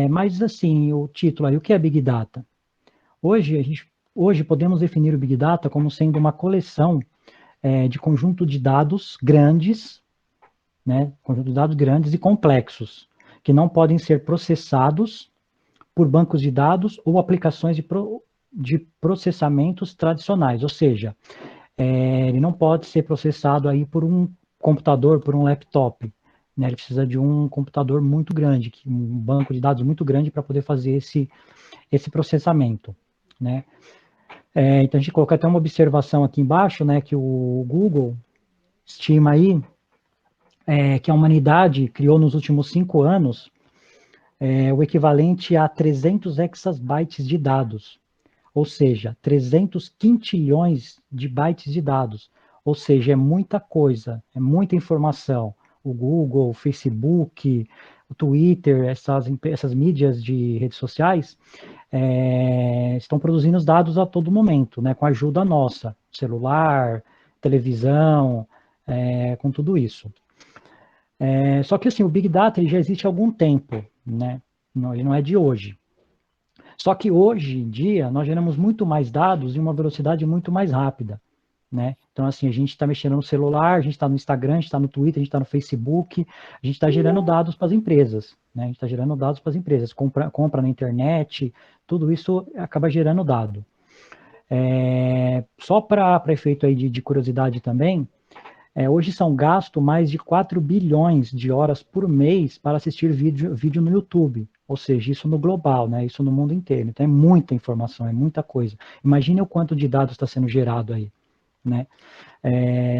Mas, assim, o título aí, o que é Big Data? Hoje podemos definir o Big Data como sendo uma coleção de conjunto de dados grandes, né, conjunto de dados grandes e complexos, que não podem ser processados por bancos de dados ou aplicações de processamentos tradicionais, ou seja, ele não pode ser processado aí por um computador, por um laptop, né, ele precisa de um computador muito grande, um banco de dados muito grande para poder fazer esse processamento, né. Então a gente coloca até uma observação aqui embaixo, né, que o Google estima aí que a humanidade criou nos últimos 5 anos o equivalente a 300 exabytes de dados, ou seja, 300 quintilhões de bytes de dados, ou seja, é muita coisa, é muita informação. O Google, o Facebook, o Twitter, essas mídias de redes sociais estão produzindo os dados a todo momento, né, com a ajuda nossa, celular, televisão, com tudo isso. Só que assim, o Big Data ele já existe há algum tempo, né? Não, ele não é de hoje. Só que hoje em dia nós geramos muito mais dados em uma velocidade muito mais rápida, né? Então assim, a gente está mexendo no celular, a gente está no Instagram, a gente está no Twitter, a gente está no Facebook, a gente está gerando dados para as empresas, né? A gente está gerando dados para as empresas, compra na internet, tudo isso acaba gerando dado. Só para efeito aí de curiosidade também, hoje são gastos mais de 4 bilhões de horas por mês para assistir vídeo no YouTube. Ou seja, isso no global, né? Isso no mundo inteiro. Então é muita informação, é muita coisa. Imagine o quanto de dados está sendo gerado aí, né?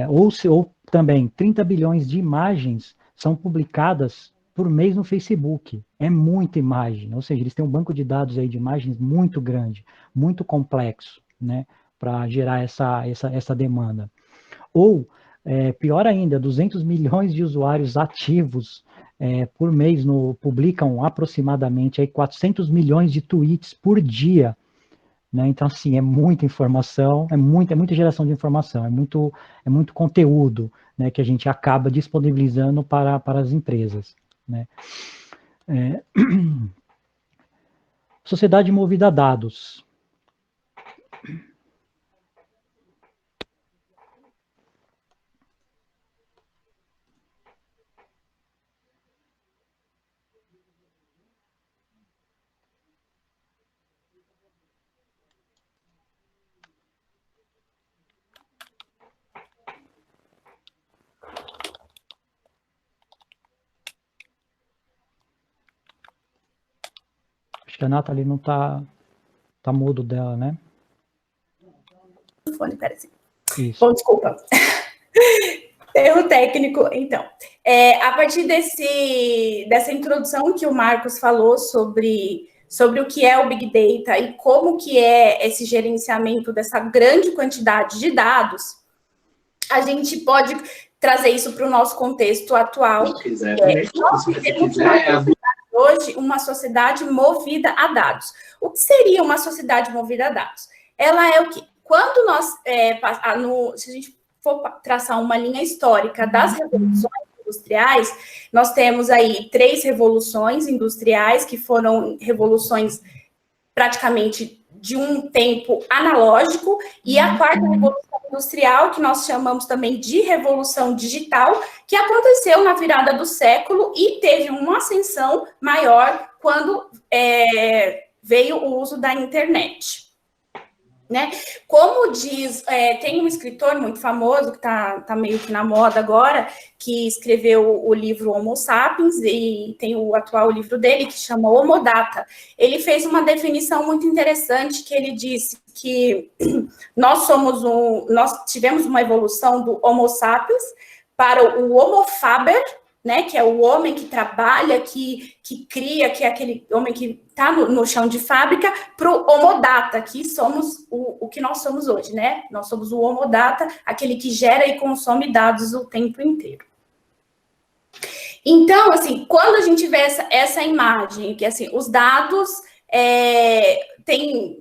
Ou também 30 bilhões de imagens são publicadas por mês no Facebook. É muita imagem. Ou seja, eles têm um banco de dados aí de imagens muito grande, muito complexo, né? Para gerar essa demanda. Ou, pior ainda, 200 milhões de usuários ativos por mês publicam aproximadamente aí 400 milhões de tweets por dia. Né? Então, assim, é muita informação, é muita geração de informação, é muito conteúdo, né, que a gente acaba disponibilizando para as empresas. Né? Sociedade movida a dados. Acho que a Nathalie não tá mudo dela, né? Fone, peraí. Isso. Bom, desculpa. Erro técnico, então. A partir dessa introdução que o Marcos falou sobre o que é o Big Data e como que é esse gerenciamento dessa grande quantidade de dados, a gente pode trazer isso para o nosso contexto atual. Nós vivemos hoje uma sociedade movida a dados. O que seria uma sociedade movida a dados? Ela é o quê? Quando nós, se a gente for traçar uma linha histórica das revoluções industriais, nós temos aí 3 revoluções industriais, que foram revoluções praticamente de um tempo analógico, e a 4ª revolução industrial, que nós chamamos também de revolução digital, que aconteceu na virada do século e teve uma ascensão maior quando veio o uso da internet. Né? Como diz, tem um escritor muito famoso, que está meio que na moda agora, que escreveu o livro Homo Sapiens, e tem o atual livro dele, que chama Homo Data. Ele fez uma definição muito interessante, que ele disse que nós tivemos uma evolução do Homo Sapiens para o Homo Faber, né, que é o homem que trabalha, que cria, que é aquele homem que está no chão de fábrica, para o Homo Data, que somos o que nós somos hoje, né? Nós somos o Homo Data, aquele que gera e consome dados o tempo inteiro. Então, assim, quando a gente vê essa imagem, que assim, os dados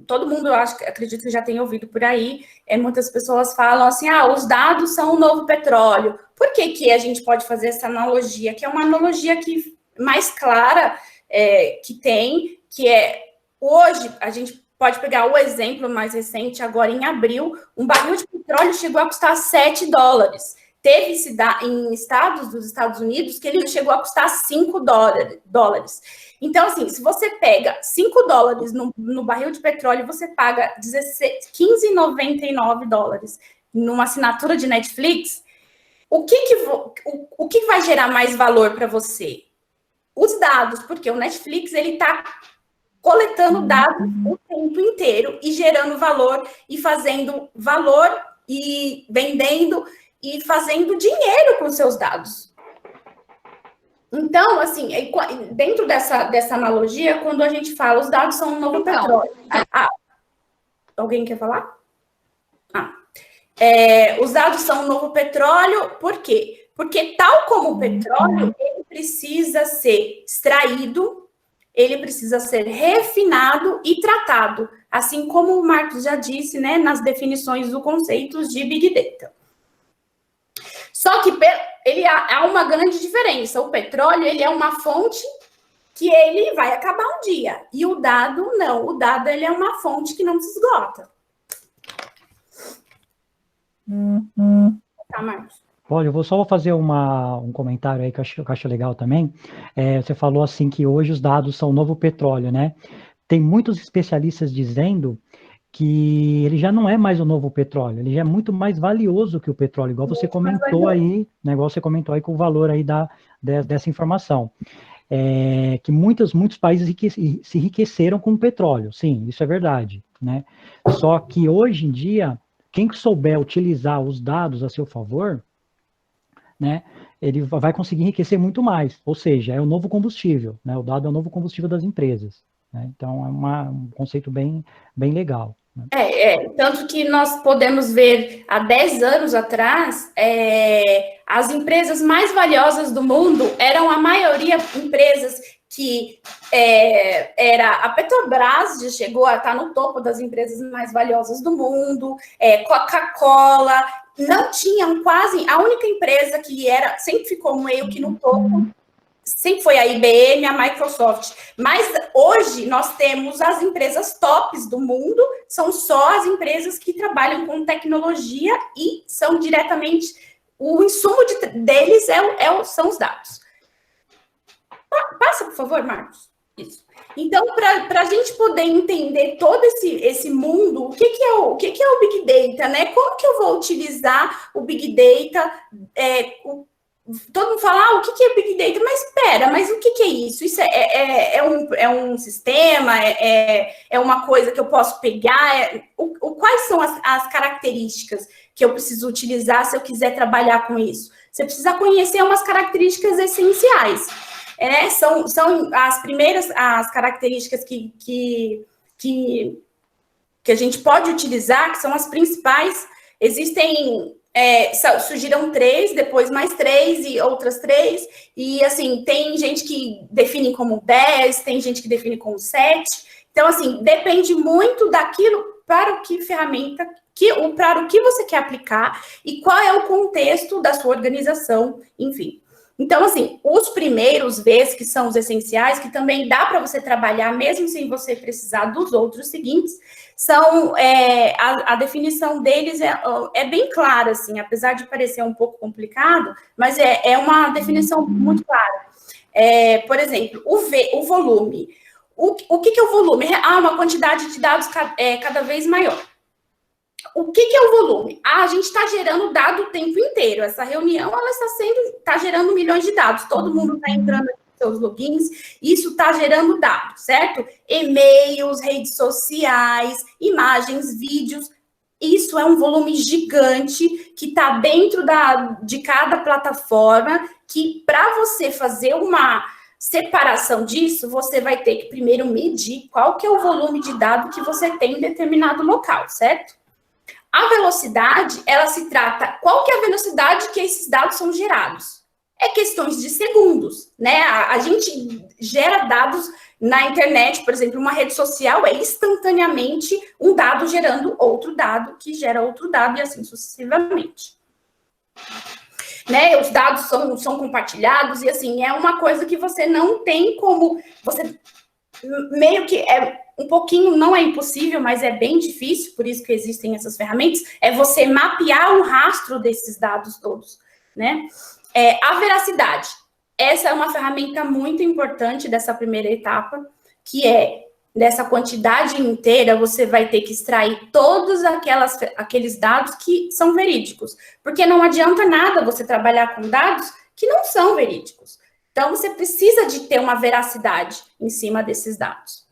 todo mundo, eu acredito que já tem ouvido por aí, muitas pessoas falam assim, os dados são o novo petróleo. Por que a gente pode fazer essa analogia? Que é uma analogia que mais clara, que tem, que é, hoje, a gente pode pegar o exemplo mais recente, agora em abril, um barril de petróleo chegou a custar $7. Teve em estados dos Estados Unidos que ele chegou a custar $5. Então, assim, se você pega $5 no barril de petróleo, você paga $15,99 numa assinatura de Netflix, o que vai gerar mais valor para você? Os dados, porque o Netflix, ele está coletando dados o tempo inteiro e gerando valor, e fazendo valor, e vendendo, e fazendo dinheiro com seus dados. Então, assim, dentro dessa analogia, quando a gente fala os dados são um novo petróleo. Alguém quer falar? Os dados são um novo petróleo, por quê? Porque tal como o petróleo, ele precisa ser extraído, ele precisa ser refinado e tratado, assim como o Marcos já disse, né, nas definições do conceito de Big Data. Só que há uma grande diferença. O petróleo, ele é uma fonte que ele vai acabar um dia. E o dado, não. O dado, ele é uma fonte que não se esgota. Tá, Marcos? Olha, eu vou fazer um comentário aí que eu acho legal também. Você falou assim que hoje os dados são o novo petróleo, né? Tem muitos especialistas dizendo que ele já não é mais o novo petróleo, ele já é muito mais valioso que o petróleo, igual você comentou aí, né, igual você comentou aí com o valor aí dessa informação. Que muitos países se enriqueceram com o petróleo, sim, isso é verdade, né? Só que hoje em dia, quem souber utilizar os dados a seu favor, né, ele vai conseguir enriquecer muito mais, ou seja, é o novo combustível, né? O dado é o novo combustível das empresas, né? Então é um conceito bem legal. Tanto que nós podemos ver, há 10 anos atrás, as empresas mais valiosas do mundo eram a maioria empresas que era a Petrobras, já chegou a estar no topo das empresas mais valiosas do mundo, Coca-Cola, não tinham quase, a única empresa que sempre ficou meio que no topo, sempre foi a IBM, a Microsoft. Mas hoje nós temos as empresas tops do mundo, são só as empresas que trabalham com tecnologia e são diretamente, o insumo deles são os dados. Passa, por favor, Marcos. Isso. Então, para a gente poder entender todo esse mundo, o que é o Big Data, né? Como que eu vou utilizar o Big Data? Todo mundo fala, o que é Big Data? Mas espera, mas o que é isso? Isso é um sistema? É uma coisa que eu posso pegar? Quais são as características que eu preciso utilizar se eu quiser trabalhar com isso? Você precisa conhecer umas características essenciais. São as primeiras as características que a gente pode utilizar, que são as principais. Existem... surgiram 3, depois mais 3 e outras 3, e assim, tem gente que define como 10, tem gente que define como 7, então assim, depende muito daquilo para o que ferramenta, para o que você quer aplicar e qual é o contexto da sua organização, enfim. Então, assim, os primeiros Vs, que são os essenciais, que também dá para você trabalhar, mesmo sem você precisar dos outros seguintes, são, a definição deles é bem clara, assim, apesar de parecer um pouco complicado, mas é uma definição muito clara. Por exemplo, o volume. O que é o volume? Uma quantidade de dados cada vez maior. O que é o volume? A gente está gerando dado o tempo inteiro. Essa reunião, ela está gerando milhões de dados. Todo mundo está entrando aqui nos seus logins. Isso está gerando dados, certo? E-mails, redes sociais, imagens, vídeos. Isso é um volume gigante que está dentro de cada plataforma, que para você fazer uma separação disso, você vai ter que primeiro medir qual que é o volume de dado que você tem em determinado local, certo? A velocidade, ela se trata... Qual que é a velocidade que esses dados são gerados? É questões de segundos, né? A gente gera dados na internet, por exemplo, uma rede social é instantaneamente um dado gerando outro dado, que gera outro dado, e assim sucessivamente. né? Os dados são compartilhados, e assim, é uma coisa que você não tem como, você meio que é um pouquinho, não é impossível, mas é bem difícil, por isso que existem essas ferramentas, é você mapear o rastro desses dados todos, né? A veracidade. Essa é uma ferramenta muito importante dessa primeira etapa, que é, dessa quantidade inteira, você vai ter que extrair todos aqueles dados que são verídicos, porque não adianta nada você trabalhar com dados que não são verídicos. Então, você precisa de ter uma veracidade em cima desses dados,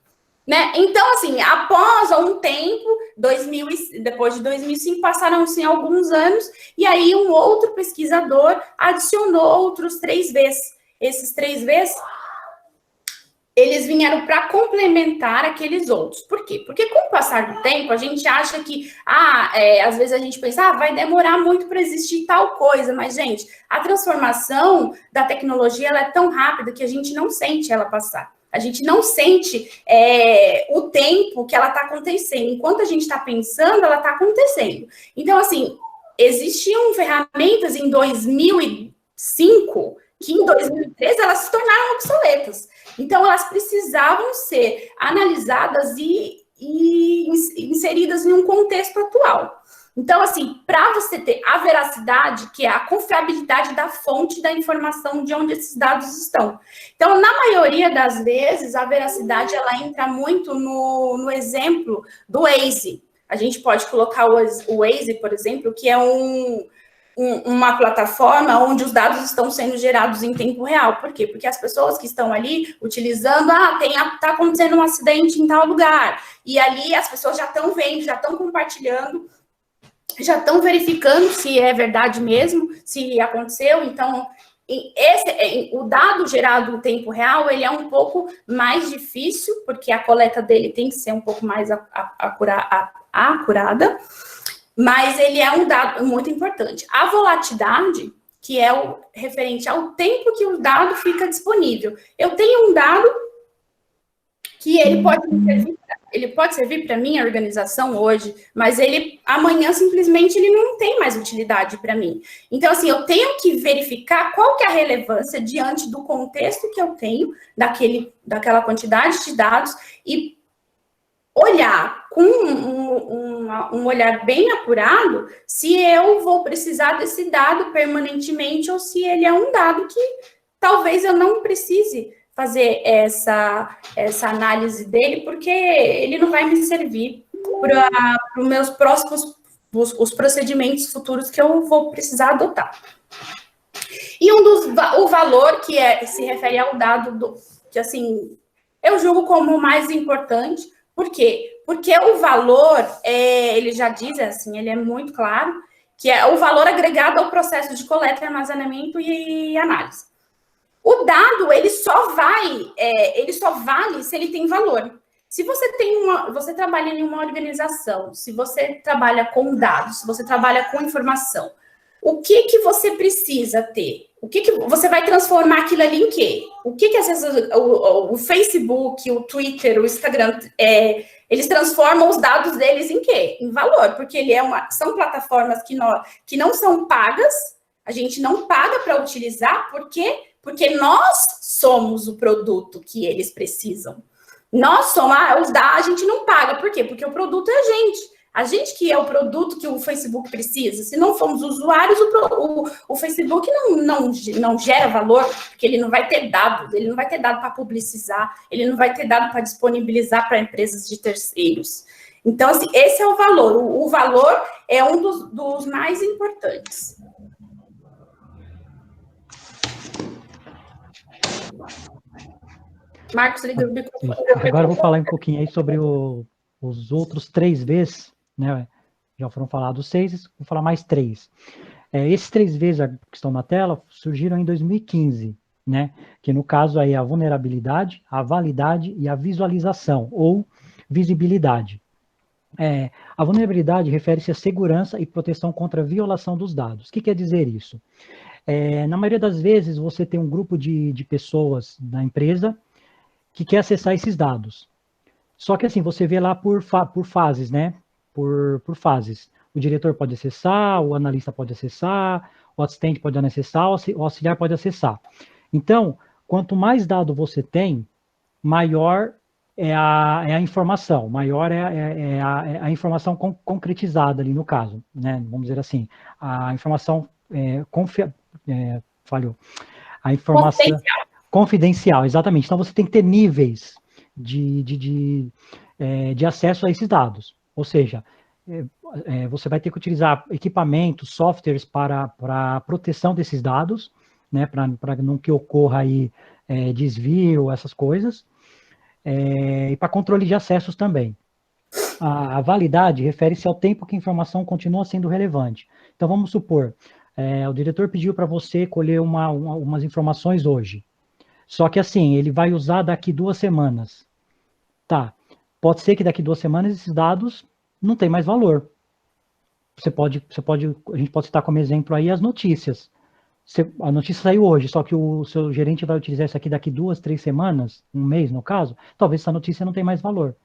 né? Então, assim, após um tempo, depois de 2005, passaram-se alguns anos, e aí um outro pesquisador adicionou outros 3 vezes. Esses 3 vezes, eles vieram para complementar aqueles outros. Por quê? Porque com o passar do tempo, a gente acha que, às vezes a gente pensa, vai demorar muito para existir tal coisa, mas, gente, a transformação da tecnologia, ela é tão rápida que a gente não sente ela passar. A gente não sente o tempo que ela está acontecendo. Enquanto a gente está pensando, ela está acontecendo. Então, assim, existiam ferramentas em 2005 que em 2013 elas se tornaram obsoletas. Então, elas precisavam ser analisadas e inseridas em um contexto atual. Então, assim, para você ter a veracidade, que é a confiabilidade da fonte da informação de onde esses dados estão. Então, na maioria das vezes, a veracidade, ela entra muito no exemplo do Waze. A gente pode colocar o Waze, por exemplo, que é uma plataforma onde os dados estão sendo gerados em tempo real. Por quê? Porque as pessoas que estão ali utilizando, está acontecendo um acidente em tal lugar. E ali as pessoas já estão vendo, já estão compartilhando, já estão verificando se é verdade mesmo, se aconteceu. Então, o dado gerado em tempo real, ele é um pouco mais difícil, porque a coleta dele tem que ser um pouco mais acurada, mas ele é um dado muito importante. A volatilidade, que é o referente ao tempo que o dado fica disponível. Eu tenho um dado que ele pode servir para minha organização hoje, mas amanhã simplesmente ele não tem mais utilidade para mim. Então, assim, eu tenho que verificar qual que é a relevância diante do contexto que eu tenho, daquela quantidade de dados, e olhar com um olhar bem apurado se eu vou precisar desse dado permanentemente ou se ele é um dado que talvez eu não precise fazer essa análise dele, porque ele não vai me servir para os meus próximos, os procedimentos futuros que eu vou precisar adotar. E o valor que se refere ao dado que, assim, eu julgo como o mais importante. Por quê? Porque o valor, ele já diz, assim, ele é muito claro, que é o valor agregado ao processo de coleta, armazenamento e análise. O dado, ele só vale se ele tem valor. Se você você trabalha em uma organização, se você trabalha com dados, se você trabalha com informação, o que você precisa ter? O que você vai transformar aquilo ali em quê? O que o Facebook, o Twitter, o Instagram, eles transformam os dados deles em quê? Em valor, porque são plataformas que não são pagas, a gente não paga para utilizar, por quê? Porque nós somos o produto que eles precisam. Nós somos, a gente não paga, por quê? Porque o produto é a gente. A gente que é o produto que o Facebook precisa. Se não formos usuários, o Facebook não gera valor, porque ele não vai ter dados, ele não vai ter dado para publicizar, ele não vai ter dado para disponibilizar para empresas de terceiros. Então, assim, esse é o valor. O valor é um dos mais importantes. Marcos, liga o microfone. Agora eu vou falar um pouquinho aí sobre os outros 3 vezes, né? Já foram falados 6, vou falar mais 3. Esses 3 vezes que estão na tela surgiram em 2015, né? Que no caso aí é a vulnerabilidade, a validade e a visualização, ou visibilidade. A vulnerabilidade refere-se à segurança e proteção contra a violação dos dados. O que quer dizer isso? Na maioria das vezes, você tem um grupo de pessoas da empresa que quer acessar esses dados. Só que assim, você vê lá por fases, né? Por fases. O diretor pode acessar, o analista pode acessar, o assistente pode acessar, o auxiliar pode acessar. Então, quanto mais dado você tem, maior é a informação, maior é a informação concretizada ali no caso, né? Vamos dizer assim, a informação falhou. A informação confidencial, exatamente. Então, você tem que ter níveis de acesso a esses dados. Ou seja, você vai ter que utilizar equipamentos, softwares para proteção desses dados, né, para não que ocorra aí desvio, essas coisas, e para controle de acessos também. A validade refere-se ao tempo que a informação continua sendo relevante. Então, vamos supor, o diretor pediu para você colher umas informações hoje. Só que assim, ele vai usar daqui 2 semanas. Tá, pode ser que daqui 2 semanas esses dados não tenham mais valor. A gente pode citar como exemplo aí as notícias. A notícia saiu hoje, só que o seu gerente vai utilizar isso aqui daqui 2, 3 semanas, um mês no caso, talvez essa notícia não tenha mais valor.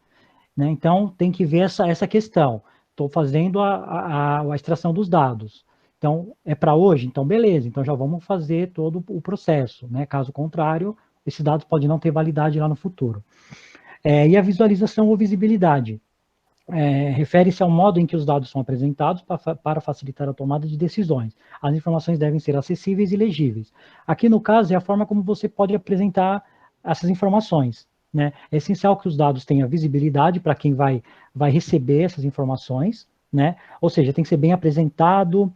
Né? Então, tem que ver essa questão. Estou fazendo a extração dos dados. Então, é para hoje? Então, beleza. Então, já vamos fazer todo o processo. Né? Caso contrário, esses dados podem não ter validade lá no futuro. E a visualização ou visibilidade. Refere-se ao modo em que os dados são apresentados para facilitar a tomada de decisões. As informações devem ser acessíveis e legíveis. Aqui, no caso, é a forma como você pode apresentar essas informações. Né? É essencial que os dados tenham visibilidade para quem vai receber essas informações, né? Ou seja, tem que ser bem apresentado,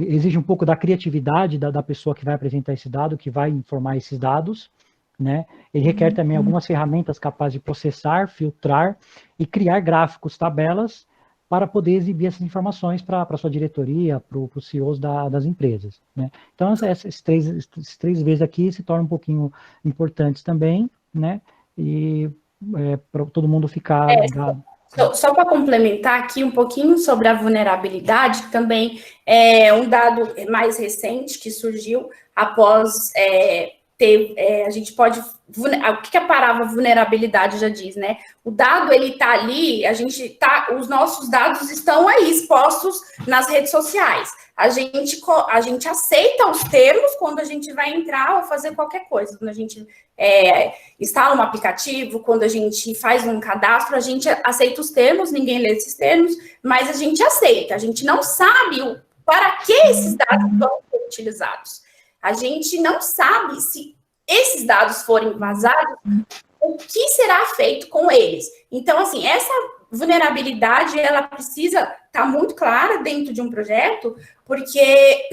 exige um pouco da criatividade da pessoa que vai apresentar esse dado, que vai informar esses dados, né? Ele requer também algumas ferramentas capazes de processar, filtrar e criar gráficos, tabelas, para poder exibir essas informações para a sua diretoria, para os CEOs das empresas. Né? Então, esses três vezes aqui se tornam um pouquinho importantes também, né? E para todo mundo ficar... Só para complementar aqui um pouquinho sobre a vulnerabilidade, que também é um dado mais recente que surgiu após... a gente pode... O que a palavra vulnerabilidade já diz, né? O dado, ele está ali, os nossos dados estão aí expostos nas redes sociais. A gente aceita os termos quando a gente vai entrar ou fazer qualquer coisa. Quando a gente instala um aplicativo, quando a gente faz um cadastro, a gente aceita os termos, ninguém lê esses termos, mas a gente aceita. A gente não sabe para que esses dados vão ser utilizados. A gente não sabe se esses dados forem vazados, o que será feito com eles. Então, assim, essa vulnerabilidade, ela precisa estar muito clara dentro de um projeto, porque,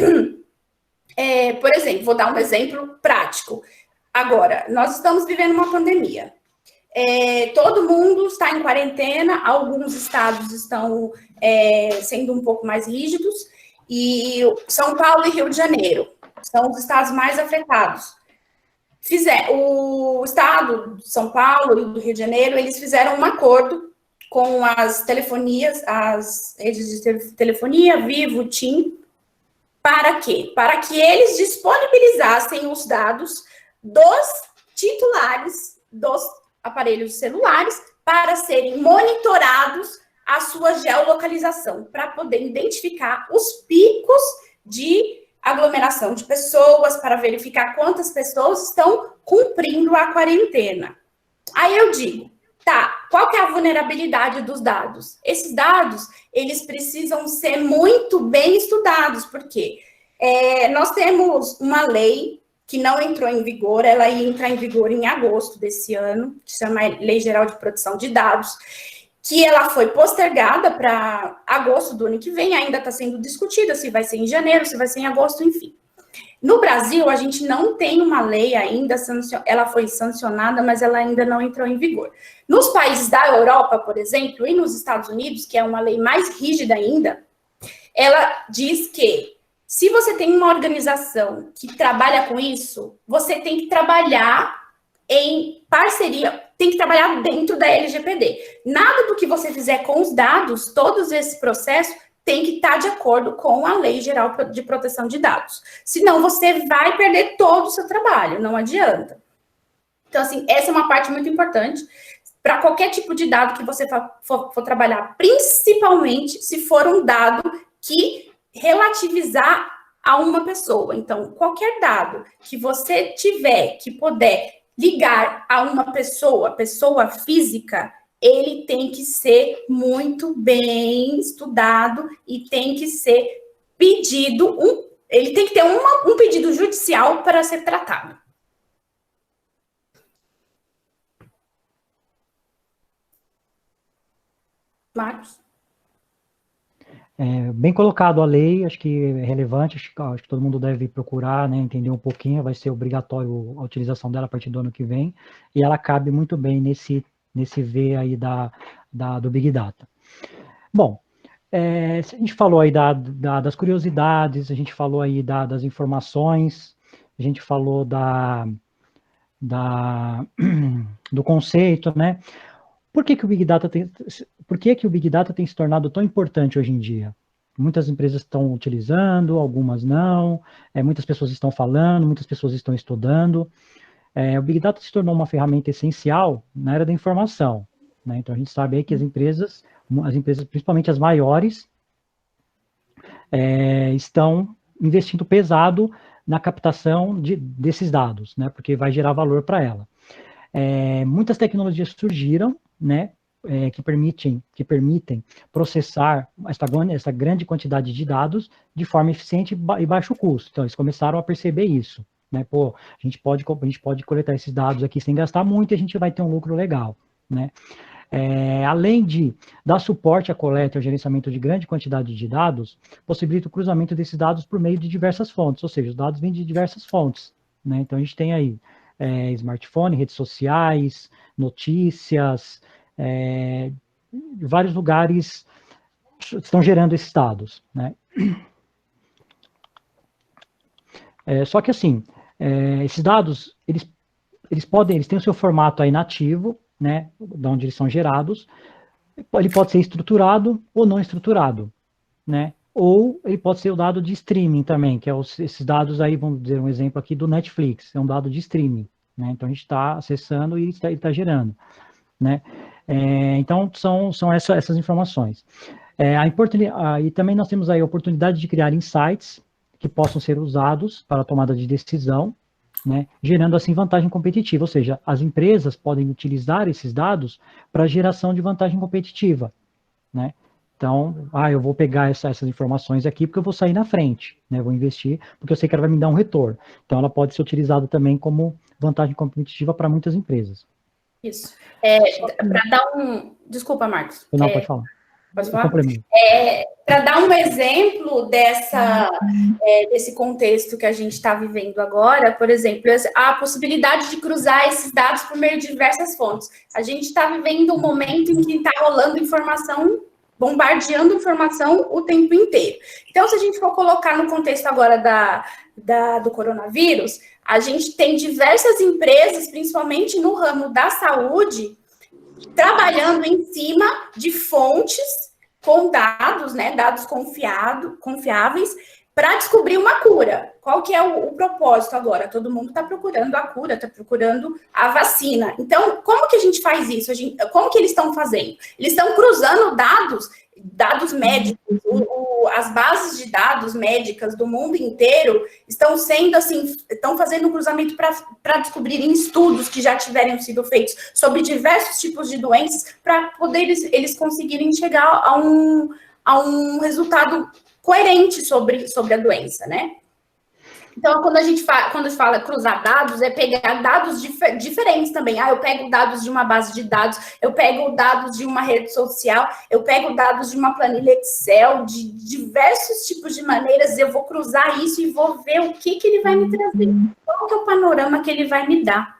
por exemplo, vou dar um exemplo prático. Agora, nós estamos vivendo uma pandemia. Todo mundo está em quarentena, alguns estados estão sendo um pouco mais rígidos, e São Paulo e Rio de Janeiro são os estados mais afetados. O estado de São Paulo e do Rio de Janeiro, eles fizeram um acordo com as telefonias, as redes de telefonia, Vivo, TIM, para quê? Para que eles disponibilizassem os dados dos titulares dos aparelhos celulares para serem monitorados a sua geolocalização, para poder identificar os picos de aglomeração de pessoas, para verificar quantas pessoas estão cumprindo a quarentena. Aí eu digo, tá, qual que é a vulnerabilidade dos dados? Esses dados, eles precisam ser muito bem estudados, porque nós temos uma lei que não entrou em vigor, ela ia entrar em vigor em agosto desse ano, que se chama Lei Geral de Proteção de Dados, que ela foi postergada para agosto do ano que vem, ainda está sendo discutida se vai ser em janeiro, se vai ser em agosto, enfim. No Brasil, a gente não tem uma lei ainda, ela foi sancionada, mas ela ainda não entrou em vigor. Nos países da Europa, por exemplo, e nos Estados Unidos, que é uma lei mais rígida ainda, ela diz que se você tem uma organização que trabalha com isso, você tem que trabalhar em parceria, tem que trabalhar dentro da LGPD. Nada do que você fizer com os dados, todos esse processo, tem que estar de acordo com a Lei Geral de Proteção de Dados. Senão, você vai perder todo o seu trabalho, não adianta. Então, assim, essa é uma parte muito importante para qualquer tipo de dado que você for trabalhar, principalmente se for um dado que relativizar a uma pessoa. Então, qualquer dado que você tiver, que puder ligar a uma pessoa física, ele tem que ser muito bem estudado e tem que ser pedido, ele tem que ter um pedido judicial para ser tratado. Marcos? Bem colocado a lei, acho que é relevante, acho que todo mundo deve procurar, né, entender um pouquinho, vai ser obrigatório a utilização dela a partir do ano que vem, e ela cabe muito bem nesse V aí do Big Data. Bom, a gente falou aí das curiosidades, a gente falou aí das informações, a gente falou do conceito, né? Por que o Big Data tem se tornado tão importante hoje em dia? Muitas empresas estão utilizando, algumas não, muitas pessoas estão falando, muitas pessoas estão estudando. O Big Data se tornou uma ferramenta essencial na era da informação, né? Então a gente sabe aí que as empresas, principalmente as maiores, estão investindo pesado na captação desses dados, né? Porque vai gerar valor para ela. Muitas tecnologias surgiram, né, que permitem processar essa grande quantidade de dados de forma eficiente e baixo custo. Então, eles começaram a perceber isso, né? Pô, a gente pode coletar esses dados aqui sem gastar muito e a gente vai ter um lucro legal, né? Além de dar suporte à coleta e ao gerenciamento de grande quantidade de dados, possibilita o cruzamento desses dados por meio de diversas fontes, ou seja, os dados vêm de diversas fontes, né? Então, a gente tem aí smartphone, redes sociais, notícias, vários lugares estão gerando esses dados, né? Só que assim, esses dados, eles têm o seu formato aí nativo, né, de onde eles são gerados, ele pode ser estruturado ou não estruturado, né? Ou ele pode ser o dado de streaming também, que é esses dados aí, vamos dizer um exemplo aqui do Netflix, é um dado de streaming, né? Então a gente está acessando e ele está gerando, né? Então são essas informações. E também nós temos aí a oportunidade de criar insights que possam ser usados para a tomada de decisão, né? Gerando assim vantagem competitiva, ou seja, as empresas podem utilizar esses dados para geração de vantagem competitiva, né? Então, eu vou pegar essas informações aqui porque eu vou sair na frente, né? Vou investir porque eu sei que ela vai me dar um retorno. Então, ela pode ser utilizada também como vantagem competitiva para muitas empresas. Isso. Para dar um... Desculpa, Marcos. Não, pode falar. Pode falar? Para dar um exemplo desse contexto que a gente está vivendo agora, por exemplo, a possibilidade de cruzar esses dados por meio de diversas fontes. A gente está vivendo um momento em que está rolando informação, bombardeando informação o tempo inteiro. Então, se a gente for colocar no contexto agora do coronavírus, a gente tem diversas empresas, principalmente no ramo da saúde, trabalhando em cima de fontes com dados, né, dados confiáveis, para descobrir uma cura. Qual que é o propósito agora? Todo mundo está procurando a cura, está procurando a vacina. Então, como que a gente faz isso? Como que eles estão fazendo? Eles estão cruzando dados médicos, as bases de dados médicas do mundo inteiro estão sendo assim, estão fazendo um cruzamento para descobrirem estudos que já tiveram sido feitos sobre diversos tipos de doenças, para poder eles conseguirem chegar a um resultado coerente sobre a doença, né? Então, quando a gente fala cruzar dados, é pegar dados diferentes também. Eu pego dados de uma base de dados, eu pego dados de uma rede social, eu pego dados de uma planilha Excel, de diversos tipos de maneiras, eu vou cruzar isso e vou ver o que ele vai me trazer. Qual que é o panorama que ele vai me dar?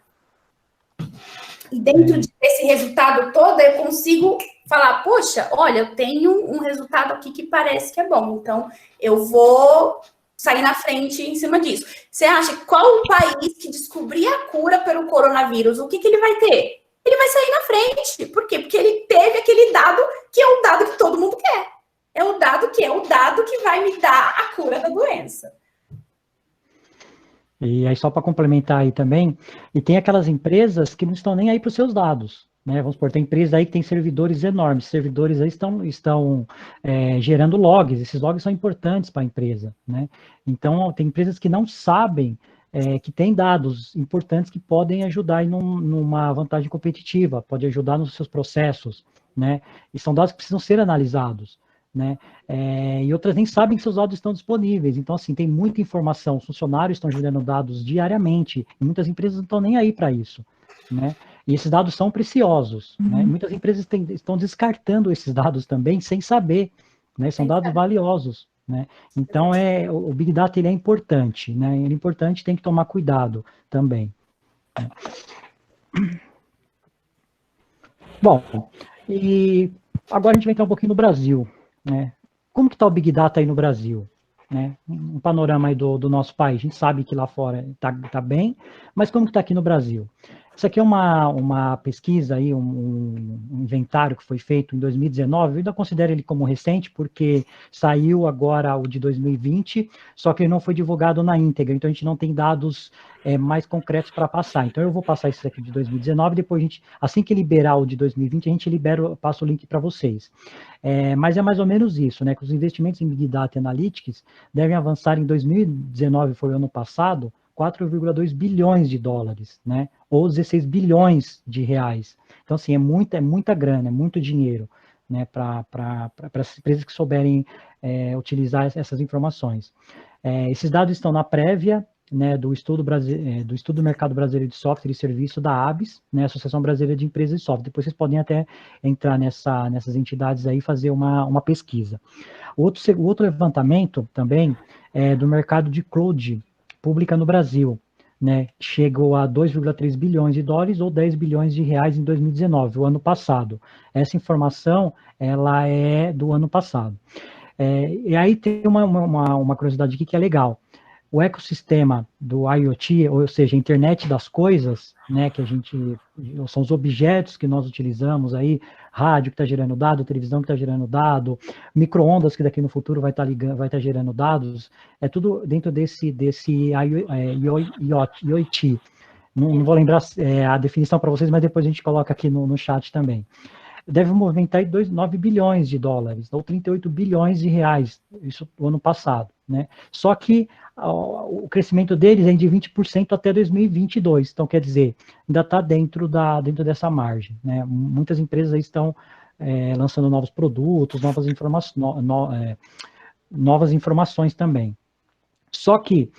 E dentro desse resultado todo, eu consigo falar, poxa, olha, eu tenho um resultado aqui que parece que é bom, então eu vou sair na frente em cima disso. Você acha qual o país que descobrir a cura pelo coronavírus, o que ele vai ter? Ele vai sair na frente. Por quê? Porque ele teve aquele dado que é o dado que todo mundo quer. É o dado que vai me dar a cura da doença. E aí, só para complementar aí também, e tem aquelas empresas que não estão nem aí para os seus dados, né? Vamos supor, tem empresas aí que tem servidores enormes, servidores aí estão gerando logs, esses logs são importantes para a empresa, né? Então, tem empresas que não sabem que tem dados importantes que podem ajudar aí numa vantagem competitiva, pode ajudar nos seus processos, né? E são dados que precisam ser analisados, né? E outras nem sabem que seus dados estão disponíveis. Então, assim, tem muita informação. Os funcionários estão gerando dados diariamente, e muitas empresas não estão nem aí para isso, né? E esses dados são preciosos, né? Muitas empresas estão descartando esses dados também sem saber, né? São dados valiosos, né? Então, o Big Data ele é importante, né? Ele é importante, tem que tomar cuidado também. Né? Bom, e agora a gente vai entrar um pouquinho no Brasil, né? Como que está o Big Data aí no Brasil? Né? Um panorama aí do nosso país. A gente sabe que lá fora está bem, mas como que está aqui no Brasil? Isso aqui é uma pesquisa, aí, um inventário que foi feito em 2019, eu ainda considero ele como recente, porque saiu agora o de 2020, só que ele não foi divulgado na íntegra, então a gente não tem dados mais concretos para passar. Então eu vou passar esse aqui de 2019, depois a gente, assim que liberar o de 2020, a gente passa o link para vocês. Mas é mais ou menos isso, né? Que os investimentos em Big Data e Analytics devem avançar em 2019, foi o ano passado, 4,2 bilhões de dólares, né? Ou 16 bilhões de reais. Então, assim, é muita grana, é muito dinheiro, né? Para as empresas que souberem utilizar essas informações. Esses dados estão na prévia, né, do estudo do Mercado Brasileiro de Software e Serviço da ABS, né, Associação Brasileira de Empresas de Software. Depois vocês podem até entrar nessas entidades aí e fazer uma pesquisa. O outro levantamento também é do mercado de cloud pública no Brasil, né, chegou a 2,3 bilhões de dólares ou 10 bilhões de reais em 2019, o ano passado. Essa informação, ela é do ano passado. E aí tem uma curiosidade aqui que é legal. O ecossistema do IoT, ou seja, a internet das coisas, né, que são os objetos que nós utilizamos aí, rádio que está gerando dado, televisão que está gerando dado, micro-ondas que daqui no futuro vai estar gerando dados, é tudo dentro desse IoT. Não vou lembrar a definição para vocês, mas depois a gente coloca aqui no chat também. Deve movimentar 9 bilhões de dólares, ou 38 bilhões de reais, isso no ano passado, né? Só que o crescimento deles é de 20% até 2022, então quer dizer, ainda está dentro dessa margem, né? Muitas empresas aí estão lançando novos produtos, novas informações também. Só que,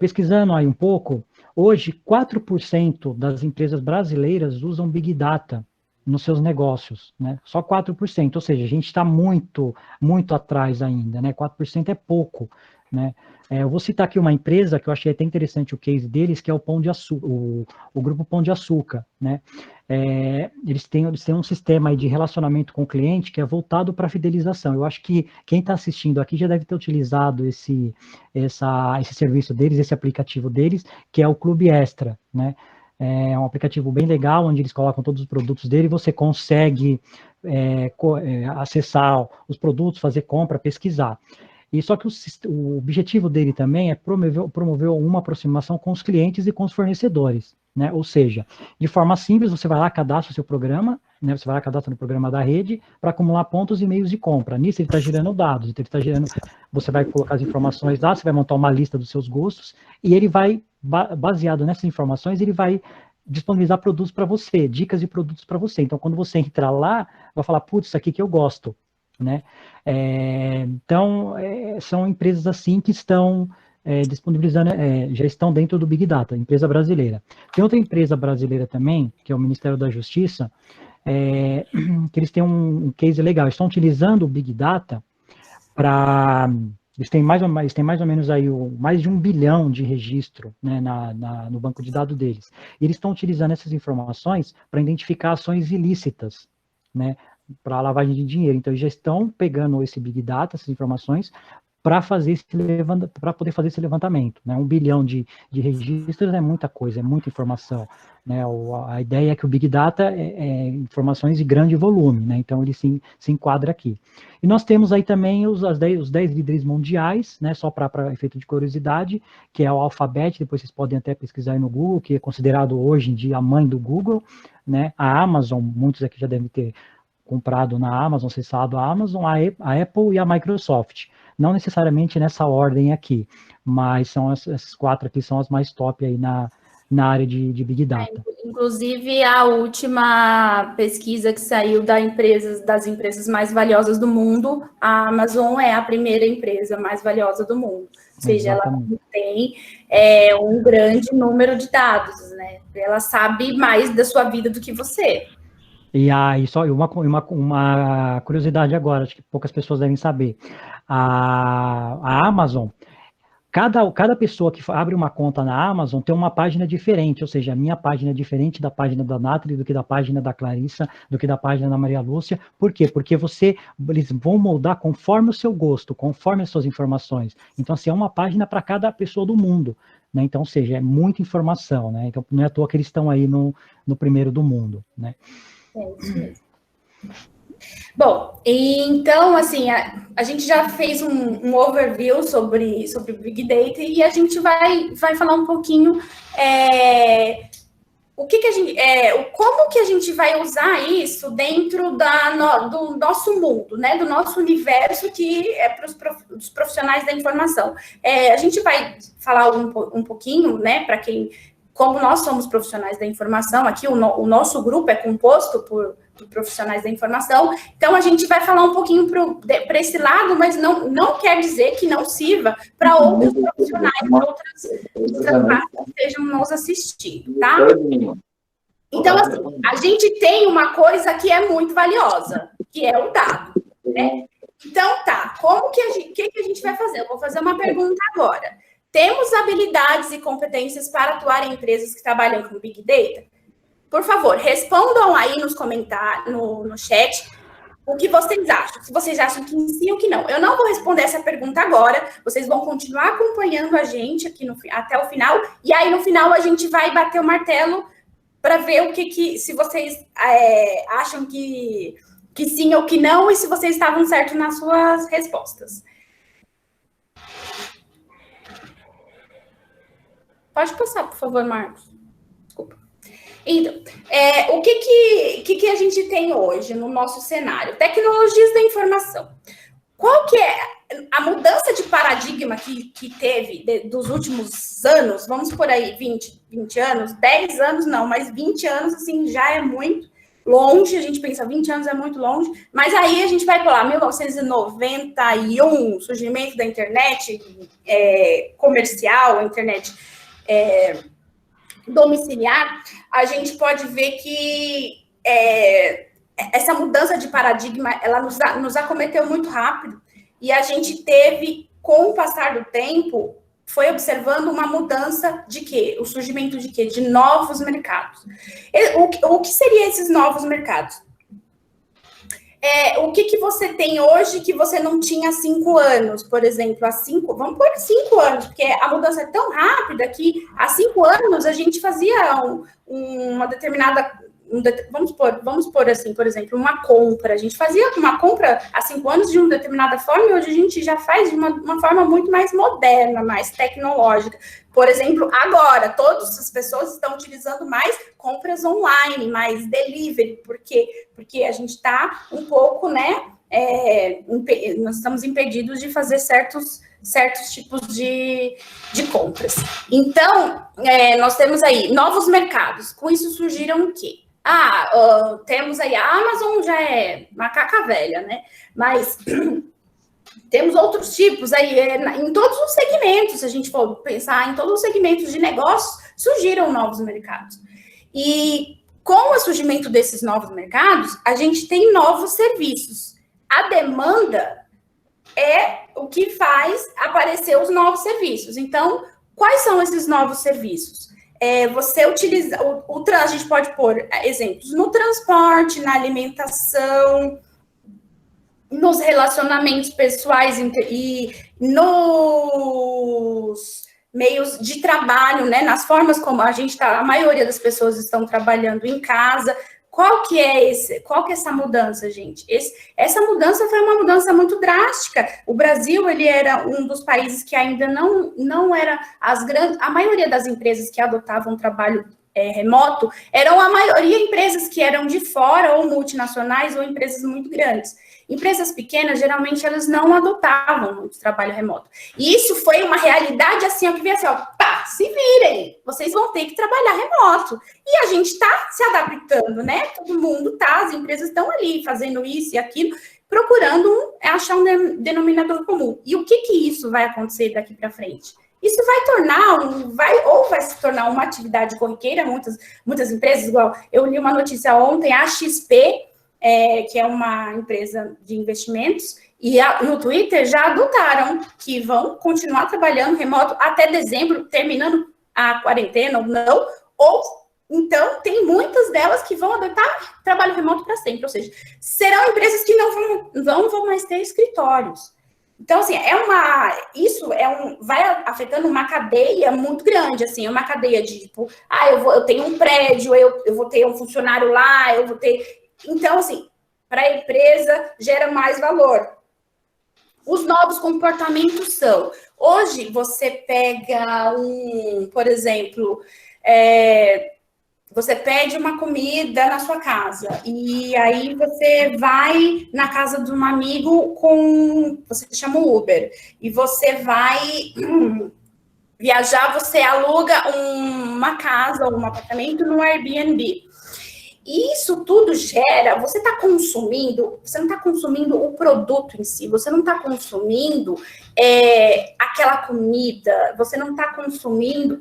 pesquisando aí um pouco, hoje 4% das empresas brasileiras usam Big Data nos seus negócios, né? Só 4%, ou seja, a gente está muito atrás ainda, né? 4% é pouco, né? Eu vou citar aqui uma empresa que eu achei até interessante o case deles, que é o Pão de Açúcar, o Grupo Pão de Açúcar, né? Eles têm um sistema aí de relacionamento com o cliente que é voltado para fidelização. Eu acho que quem está assistindo aqui já deve ter utilizado esse serviço deles, esse aplicativo deles, que é o Clube Extra, né? É um aplicativo bem legal, onde eles colocam todos os produtos dele, você consegue acessar os produtos, fazer compra, pesquisar. E só que o objetivo dele também é promover uma aproximação com os clientes e com os fornecedores, né? Ou seja, de forma simples, você vai lá, cadastra o seu programa, né? Você vai lá, cadastra no programa da rede para acumular pontos e meios de compra. Nisso ele está gerando dados, então ele está gerando, você vai colocar as informações lá, você vai montar uma lista dos seus gostos e ele vai, baseado nessas informações, ele vai disponibilizar produtos para você, dicas de produtos para você. Então, quando você entrar lá, vai falar, putz, isso aqui que eu gosto, né? Então, são empresas assim que estão disponibilizando, já estão dentro do Big Data, empresa brasileira. Tem outra empresa brasileira também, que é o Ministério da Justiça, que eles têm um case legal, estão utilizando o Big Data para... Eles têm mais ou menos aí mais de 1 bilhão de registro, né, no banco de dados deles. E eles estão utilizando essas informações para identificar ações ilícitas, né, para lavagem de dinheiro. Então, eles já estão pegando esse Big Data, essas informações, para poder fazer esse levantamento, né? 1 bilhão de registros é muita coisa, é muita informação, né? A ideia é que o Big Data é informações de grande volume, né? Então ele se enquadra aqui. E nós temos aí também os 10 líderes mundiais, né? Só para efeito de curiosidade, que é o Alphabet, depois vocês podem até pesquisar aí no Google, que é considerado hoje em dia a mãe do Google, né? A Amazon, muitos aqui já devem ter comprado na Amazon, acessado a Amazon, a Apple e a Microsoft. Não necessariamente nessa ordem aqui, mas são essas 4 aqui são as mais top aí na área de Big Data. Inclusive, a última pesquisa que saiu das empresas mais valiosas do mundo, a Amazon é a primeira empresa mais valiosa do mundo. Ou seja, exatamente, ela tem um grande número de dados, né? Ela sabe mais da sua vida do que você. E aí, só uma curiosidade agora, acho que poucas pessoas devem saber. A Amazon, cada pessoa que abre uma conta na Amazon tem uma página diferente, ou seja, a minha página é diferente da página da Nathalie, do que da página da Clarissa, do que da página da Maria Lúcia. Por quê? Porque eles vão moldar conforme o seu gosto, conforme as suas informações. Então, assim, é uma página para cada pessoa do mundo, né? Então, ou seja, é muita informação, né? Então, não é à toa que eles estão aí no primeiro do mundo, né? É isso mesmo. Bom, então, assim, a gente já fez um overview sobre Big Data e a gente vai falar um pouquinho como que a gente vai usar isso dentro do nosso mundo, né? Do nosso universo, que é para os profissionais da informação. A gente vai falar um pouquinho, né, para como nós somos profissionais da informação, aqui o nosso grupo é composto por profissionais da informação, então a gente vai falar um pouquinho para esse lado, mas não quer dizer que não sirva para outros profissionais, outras classes que estejam nos assistindo, tá? Então, assim, a gente tem uma coisa que é muito valiosa, que é o dado, né? Então, tá, como que a gente vai fazer? Eu vou fazer uma pergunta agora. Temos habilidades e competências para atuar em empresas que trabalham com Big Data? Por favor, respondam aí nos comentários, no chat, o que vocês acham. Se vocês acham que sim ou que não. Eu não vou responder essa pergunta agora, vocês vão continuar acompanhando a gente aqui até o final, e aí no final a gente vai bater o martelo para ver se vocês acham que sim ou que não, e se vocês estavam certos nas suas respostas. Pode passar, por favor, Marcos. Desculpa. Então, o que a gente tem hoje no nosso cenário? Tecnologias da informação. Qual que é a mudança de paradigma que teve dos últimos anos? Vamos por aí, 20 anos, 10 anos não, mas 20 anos, assim, já é muito longe. A gente pensa, 20 anos é muito longe, mas aí a gente vai pular 1991, surgimento da internet comercial, a internet domiciliar, a gente pode ver que essa mudança de paradigma, ela nos acometeu muito rápido, e a gente teve, com o passar do tempo, foi observando uma mudança de quê? O surgimento de quê? De novos mercados. O que seriam esses novos mercados? O que você tem hoje que você não tinha há 5 anos, por exemplo, vamos por 5 anos, porque a mudança é tão rápida que há 5 anos a gente fazia uma determinada, vamos por assim, por exemplo, uma compra. A gente fazia uma compra há 5 anos de uma determinada forma, e hoje a gente já faz de uma forma muito mais moderna, mais tecnológica. Por exemplo, agora, todas as pessoas estão utilizando mais compras online, mais delivery. Por quê? Porque a gente está um pouco, né, nós estamos impedidos de fazer certos tipos de compras. Então, nós temos aí novos mercados. Com isso surgiram o quê? Temos aí a Amazon, já é macaca velha, né? Mas temos outros tipos aí, em todos os segmentos, se a gente for pensar em todos os segmentos de negócios, surgiram novos mercados. E com o surgimento desses novos mercados, a gente tem novos serviços. A demanda é o que faz aparecer os novos serviços. Então, quais são esses novos serviços? Você utiliza, a gente pode pôr exemplos no transporte, na alimentação, nos relacionamentos pessoais nos meios de trabalho, né, nas formas como a maioria das pessoas estão trabalhando em casa. Qual que é essa mudança, gente? Essa mudança foi uma mudança muito drástica. O Brasil, ele era um dos países que ainda não era a maioria das empresas que adotavam trabalho remoto, eram a maioria empresas que eram de fora, ou multinacionais, ou empresas muito grandes. Empresas pequenas, geralmente, elas não adotavam muito trabalho remoto. E isso foi uma realidade, assim, que veio assim, ó, pá, se virem, vocês vão ter que trabalhar remoto. E a gente está se adaptando, né? Todo mundo tá, as empresas estão ali fazendo isso e aquilo, procurando achar um denominador comum. E o que isso vai acontecer daqui para frente? Isso vai se tornar uma atividade corriqueira, muitas empresas, igual eu li uma notícia ontem, a XP, que é uma empresa de investimentos, e no Twitter já adotaram que vão continuar trabalhando remoto até dezembro, terminando a quarentena ou não, ou então tem muitas delas que vão adotar trabalho remoto para sempre, ou seja, serão empresas que não vão mais ter escritórios. Então, assim, vai afetando uma cadeia muito grande, assim, uma cadeia de, tipo, eu tenho um prédio, eu vou ter um funcionário lá, eu vou ter... Então, assim, para a empresa, gera mais valor. Os novos comportamentos são... Hoje, você pega por exemplo... Você pede uma comida na sua casa e aí você vai na casa de um amigo você chama o Uber e você vai viajar, você aluga uma casa ou um apartamento no Airbnb. E isso tudo gera, você não está consumindo o produto em si, você não está consumindo aquela comida, você não está consumindo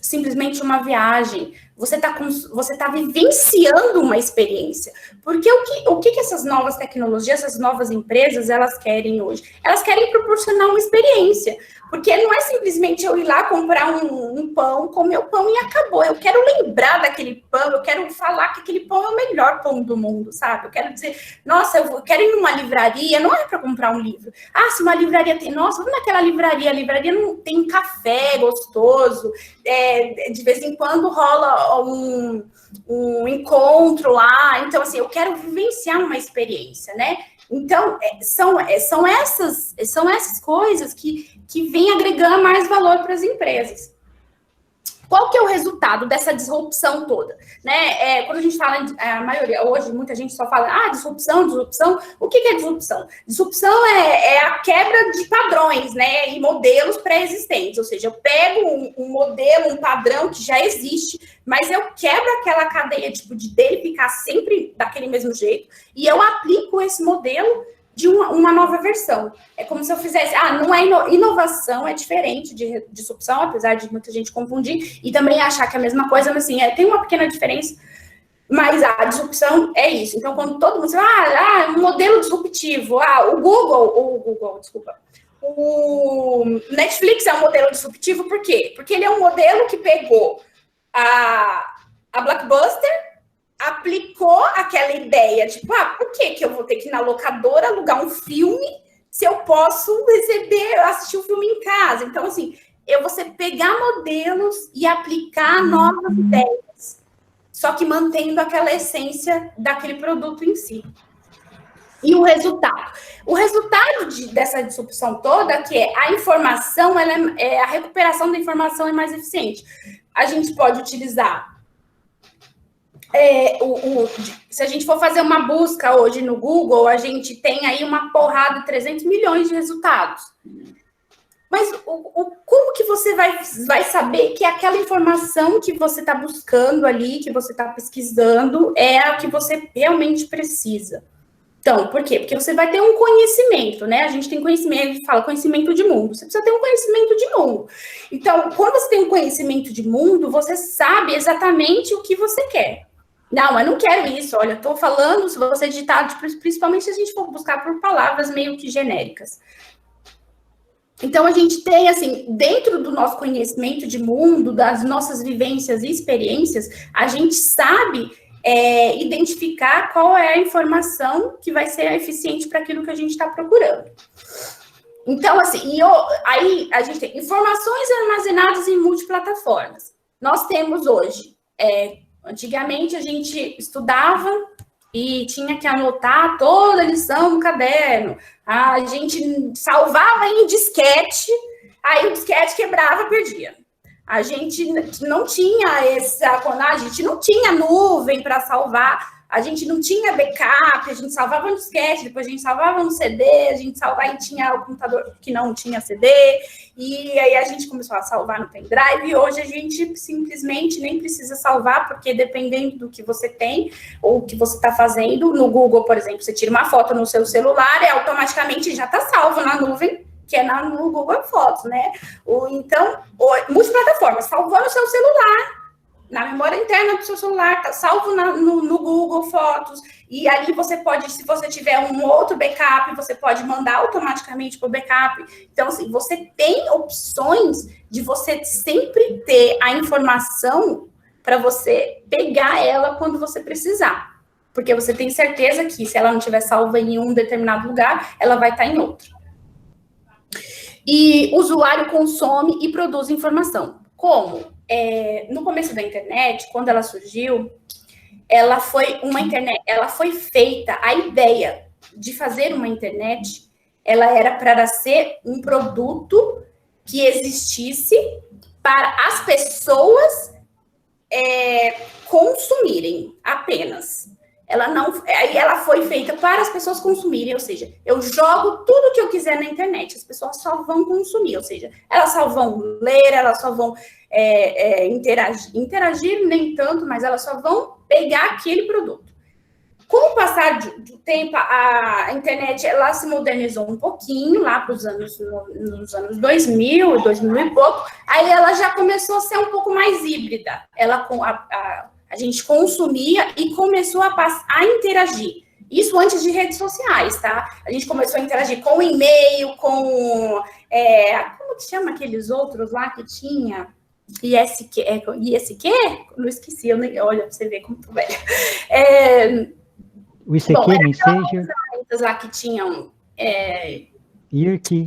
simplesmente uma viagem, você está vivenciando uma experiência. Porque o que essas novas tecnologias, essas novas empresas, elas querem hoje? Elas querem proporcionar uma experiência. Porque não é simplesmente eu ir lá comprar um pão, comer o pão e acabou. Eu quero lembrar daquele pão, eu quero falar que aquele pão é o melhor pão do mundo, sabe? Eu quero dizer, nossa, eu quero ir numa livraria, não é para comprar um livro. Se uma livraria tem, nossa, vamos naquela livraria, a livraria não tem café gostoso, de vez em quando rola um encontro lá. Então, assim, eu quero vivenciar uma experiência, né? Então, são essas coisas que vêm agregando mais valor para as empresas. Qual que é o resultado dessa disrupção toda? Né? Quando a gente fala, a maioria, hoje, muita gente só fala, disrupção. O que é disrupção? Disrupção é a quebra de padrões, né? E modelos pré-existentes. Ou seja, eu pego um modelo, um padrão que já existe, mas eu quebro aquela cadeia de dele ficar sempre daquele mesmo jeito e eu aplico esse modelo de uma nova versão. É como se eu fizesse... não é inovação, é diferente de disrupção, apesar de muita gente confundir e também achar que é a mesma coisa, mas assim, tem uma pequena diferença, mas a disrupção é isso. Então, quando todo mundo diz, um modelo disruptivo, o Netflix é um modelo disruptivo, por quê? Porque ele é um modelo que pegou a Blockbuster, aplicou aquela ideia, por que eu vou ter que ir na locadora alugar um filme se eu posso assistir o filme em casa? Então, assim, você pegar modelos e aplicar novas ideias, só que mantendo aquela essência daquele produto em si. E o resultado? O resultado dessa disrupção toda, que é a informação, a recuperação da informação é mais eficiente. A gente pode utilizar... se a gente for fazer uma busca hoje no Google, a gente tem aí uma porrada de 300 milhões de resultados. Mas como que você vai saber que aquela informação que você está buscando ali, que você está pesquisando, é a que você realmente precisa? Então, por quê? Porque você vai ter um conhecimento, né? A gente tem conhecimento, a gente fala conhecimento de mundo. Você precisa ter um conhecimento de mundo. Então, quando você tem um conhecimento de mundo, você sabe exatamente o que você quer. Não, mas não quero isso. Olha, estou falando, se você digitar, principalmente se a gente for buscar por palavras meio que genéricas. Então, a gente tem, assim, dentro do nosso conhecimento de mundo, das nossas vivências e experiências, a gente sabe identificar qual é a informação que vai ser eficiente para aquilo que a gente está procurando. Então, assim, aí a gente tem informações armazenadas em multiplataformas. Nós temos hoje, antigamente a gente estudava e tinha que anotar toda a lição no caderno. A gente salvava em disquete, aí o disquete quebrava, perdia. A gente não tinha a gente não tinha nuvem para salvar, a gente não tinha backup, a gente salvava no disquete, depois a gente salvava no CD, a gente salvava e tinha o computador que não tinha CD, e aí a gente começou a salvar no pendrive, e hoje a gente simplesmente nem precisa salvar, porque dependendo do que você tem, ou o que você está fazendo, no Google, por exemplo, você tira uma foto no seu celular e automaticamente já está salvo na nuvem, que é no Google Fotos, né? Então, multiplataforma, salvou no seu celular, na memória interna do seu celular, tá salvo no Google Fotos, e ali você pode, se você tiver um outro backup, você pode mandar automaticamente para o backup. Então, assim, você tem opções de você sempre ter a informação para você pegar ela quando você precisar. Porque você tem certeza que, se ela não estiver salva em um determinado lugar, ela vai estar em outro. E o usuário consome e produz informação. Como? No começo da internet, quando ela surgiu, ela foi feita, a ideia de fazer uma internet, ela era para ser um produto que existisse para as pessoas consumirem apenas. Ela foi feita para as pessoas consumirem, ou seja, eu jogo tudo que eu quiser na internet, as pessoas só vão consumir, ou seja, elas só vão ler, elas só vão interagir nem tanto, mas elas só vão pegar aquele produto. Com o passar do tempo, a internet ela se modernizou um pouquinho, lá para nos anos 2000, 2000 e pouco, aí ela já começou a ser um pouco mais híbrida, a gente consumia e começou a interagir. Isso antes de redes sociais, tá? A gente começou a interagir com e-mail, com... como que chama aqueles outros lá que tinha? ISQ? Não esqueci, olha, pra você ver como tô velha. O ICQ, Messenger. Lá que tinham... IRC.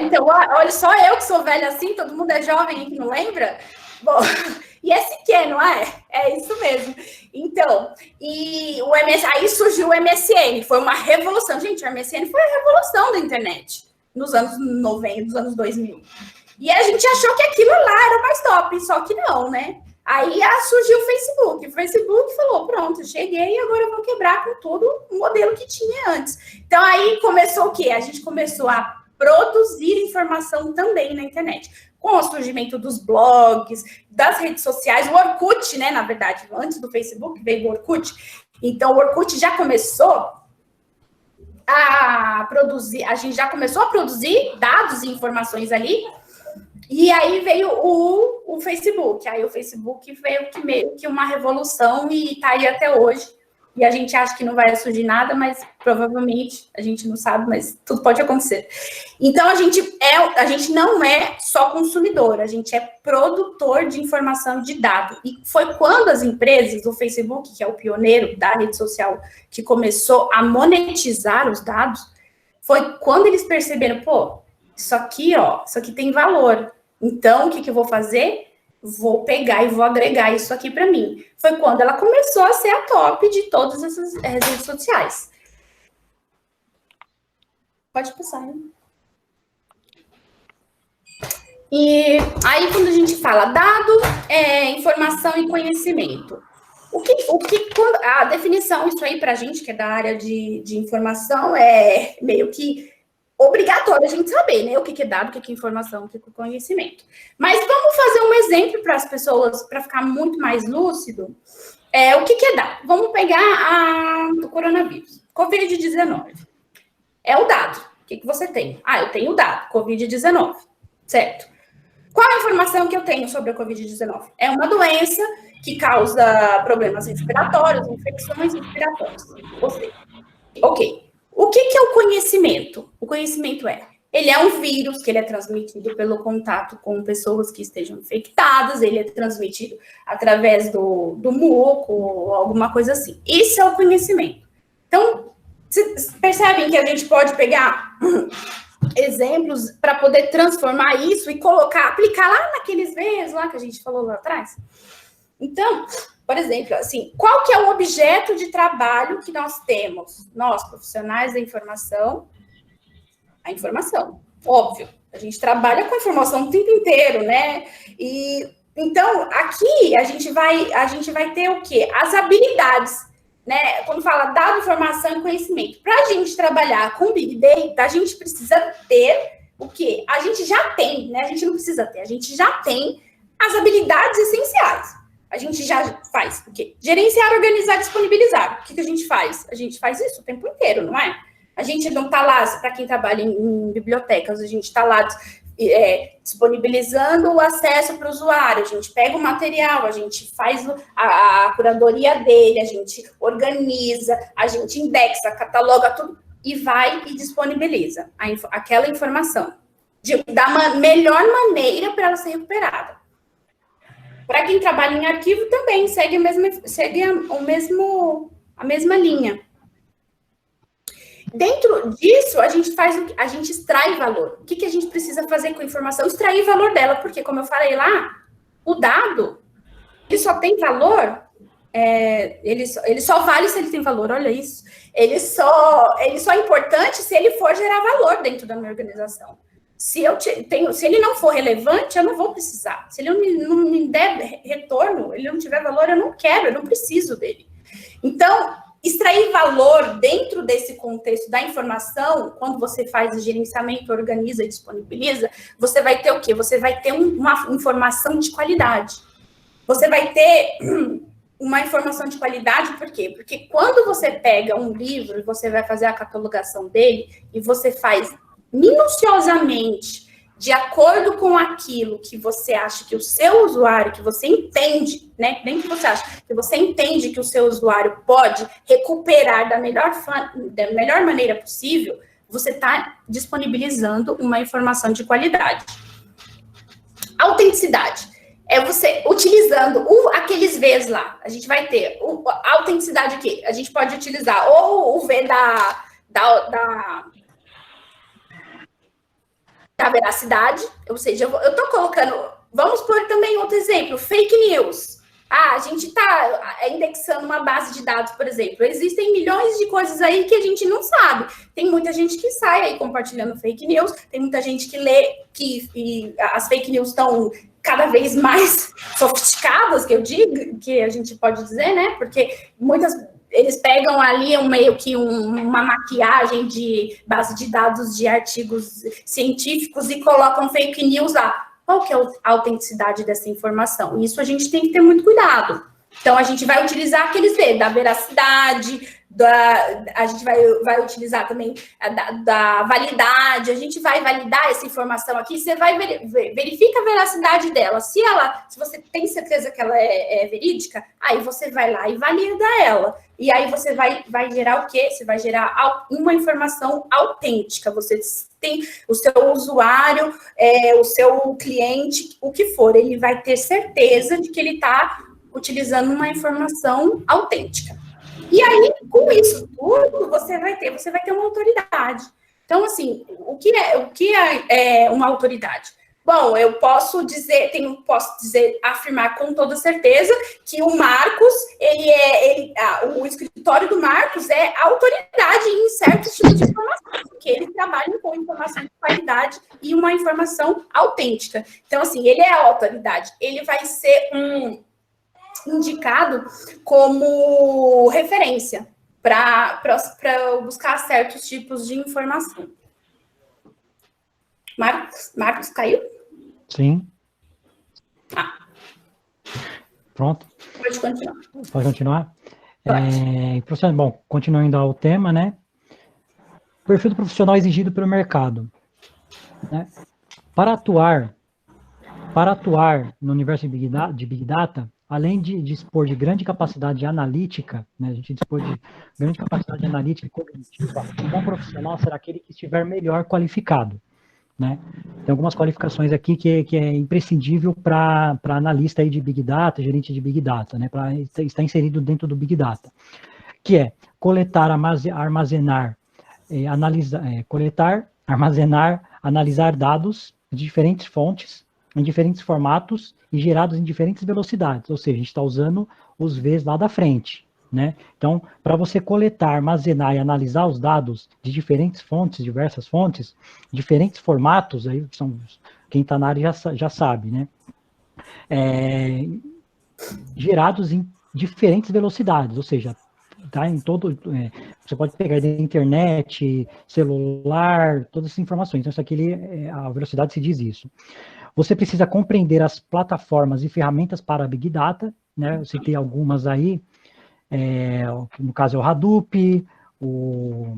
Então, olha, só eu que sou velha assim, todo mundo é jovem e que não lembra? Bom, ISQ, não é? É isso mesmo. Então, aí surgiu o MSN, foi uma revolução. Gente, o MSN foi a revolução da internet, nos anos 90, nos anos 2000. E a gente achou que aquilo lá era o mais top, só que não, né? Aí surgiu o Facebook. O Facebook falou, pronto, cheguei e agora eu vou quebrar com todo o modelo que tinha antes. Então, aí começou o quê? A gente começou a produzir informação também na internet. Com o surgimento dos blogs, das redes sociais, o Orkut, né, na verdade, antes do Facebook veio o Orkut. Então, o Orkut já começou a produzir, a gente já começou a produzir dados e informações ali, e aí veio o Facebook. Aí o Facebook veio que meio que uma revolução e tá aí até hoje. E a gente acha que não vai surgir nada, mas provavelmente, a gente não sabe, mas tudo pode acontecer. Então, a gente não é só consumidor, a gente é produtor de informação de dado. E foi quando as empresas, o Facebook, que é o pioneiro da rede social, que começou a monetizar os dados, foi quando eles perceberam, isso aqui tem valor. Então, o que eu vou fazer? Vou pegar e vou agregar isso aqui para mim. Foi quando ela começou a ser a top de todas essas redes sociais. Pode passar, né? E aí, quando a gente fala dado, informação e conhecimento. A definição, isso aí para a gente, que é da área de informação, é meio que obrigatório a gente saber, né? O que é dado, o que é informação, o que é conhecimento. Mas vamos fazer um exemplo para as pessoas, para ficar muito mais lúcido. O que é dado? Vamos pegar o coronavírus, Covid-19. É o dado. O que você tem? Eu tenho o dado, Covid-19, certo? Qual a informação que eu tenho sobre a Covid-19? É uma doença que causa problemas respiratórios, infecções respiratórias. Ok. O que é o conhecimento? O conhecimento Ele é um vírus que ele é transmitido pelo contato com pessoas que estejam infectadas, ele é transmitido através do muco ou alguma coisa assim. Isso é o conhecimento. Então, vocês percebem que a gente pode pegar exemplos para poder transformar isso e colocar, aplicar lá naqueles meios lá que a gente falou lá atrás? Então, por exemplo, assim, qual que é o objeto de trabalho que nós temos? Nós, profissionais da informação, a informação, óbvio. A gente trabalha com a informação o tempo inteiro, né? E então, aqui a gente vai ter o quê? As habilidades, né? Quando fala dado, informação e conhecimento. Para a gente trabalhar com Big Data, a gente precisa ter o quê? A gente já tem, né? A gente não precisa ter, a gente já tem as habilidades essenciais. A gente já faz o quê? Gerenciar, organizar, disponibilizar. O que a gente faz? A gente faz isso o tempo inteiro, não é? A gente não está lá, para quem trabalha em bibliotecas, a gente está lá disponibilizando o acesso para o usuário, a gente pega o material, a gente faz a curadoria dele, a gente organiza, a gente indexa, cataloga tudo e vai e disponibiliza aquela informação da melhor maneira para ela ser recuperada. Para quem trabalha em arquivo também segue a mesma linha. Dentro disso, a gente extrai valor. O que a gente precisa fazer com a informação? Extrair valor dela, porque, como eu falei lá, o dado, ele só tem valor, ele só vale se ele tem valor, olha isso. Ele só é importante se ele for gerar valor dentro da minha organização. Se ele não for relevante, eu não vou precisar. Se ele não me der retorno, ele não tiver valor, eu não quero, eu não preciso dele. Então, extrair valor dentro desse contexto da informação, quando você faz o gerenciamento, organiza e disponibiliza, você vai ter o quê? Você vai ter uma informação de qualidade. Você vai ter uma informação de qualidade, por quê? Porque quando você pega um livro e você vai fazer a catalogação dele, e você faz minuciosamente, de acordo com aquilo que você acha que o seu usuário, que você entende, né? Nem que você acha, que você entende que o seu usuário pode recuperar da melhor maneira possível, você está disponibilizando uma informação de qualidade. Autenticidade. É você utilizando aqueles Vs lá. A gente vai ter a autenticidade aqui. A gente pode utilizar ou o V da veracidade, ou seja, eu estou colocando, vamos pôr também outro exemplo, fake news. A gente está indexando uma base de dados, por exemplo. Existem milhões de coisas aí que a gente não sabe. Tem muita gente que sai aí compartilhando fake news, tem muita gente que lê e as fake news estão cada vez mais sofisticadas, que eu digo, que a gente pode dizer, né? Porque eles pegam ali meio que uma maquiagem de base de dados de artigos científicos e colocam fake news lá. Qual que é a autenticidade dessa informação? Isso a gente tem que ter muito cuidado. Então, a gente vai utilizar aqueles da veracidade, a gente vai utilizar também da validade, a gente vai validar essa informação aqui, você vai verifica a veracidade dela. Se você tem certeza que ela é verídica, aí você vai lá e valida ela. E aí você vai gerar o quê? Você vai gerar uma informação autêntica. Você tem o seu usuário, o seu cliente, o que for, ele vai ter certeza de que ele está utilizando uma informação autêntica. E aí, com isso tudo, você vai ter uma autoridade. Então, assim, o que é uma autoridade? Bom, eu posso afirmar com toda certeza que o Marcos, o escritório do Marcos é autoridade em certos tipos de informação, porque ele trabalha com informação de qualidade e uma informação autêntica. Então, assim, ele é a autoridade, ele vai ser indicado como referência para buscar certos tipos de informação. Marcos caiu? Sim. Pronto. Pode continuar. Pode continuar? Professor, bom, continuando ao tema, né? Perfil do profissional exigido pelo mercado. Né? Para atuar no universo de Big Data, além de dispor de grande capacidade analítica, né, a gente dispor de grande capacidade analítica e cognitiva, um bom profissional será aquele que estiver melhor qualificado. né? Tem algumas qualificações aqui que é imprescindível para analista aí de Big Data, gerente de Big Data, né? Para estar inserido dentro do Big Data, que é coletar, armazenar, coletar, armazenar, analisar dados de diferentes fontes, em diferentes formatos e gerados em diferentes velocidades, ou seja, a gente está usando os Vs lá da frente, né? Então, para você coletar, armazenar e analisar os dados de diferentes fontes, diversas fontes, diferentes formatos, aí são, quem está na área já sabe, né? Gerados em diferentes velocidades, ou seja, tá em todo, você pode pegar da internet, celular, todas essas informações. Então, isso aqui, a velocidade se diz isso. Você precisa compreender as plataformas e ferramentas para Big Data, né? Eu citei algumas aí, no caso é o Hadoop, o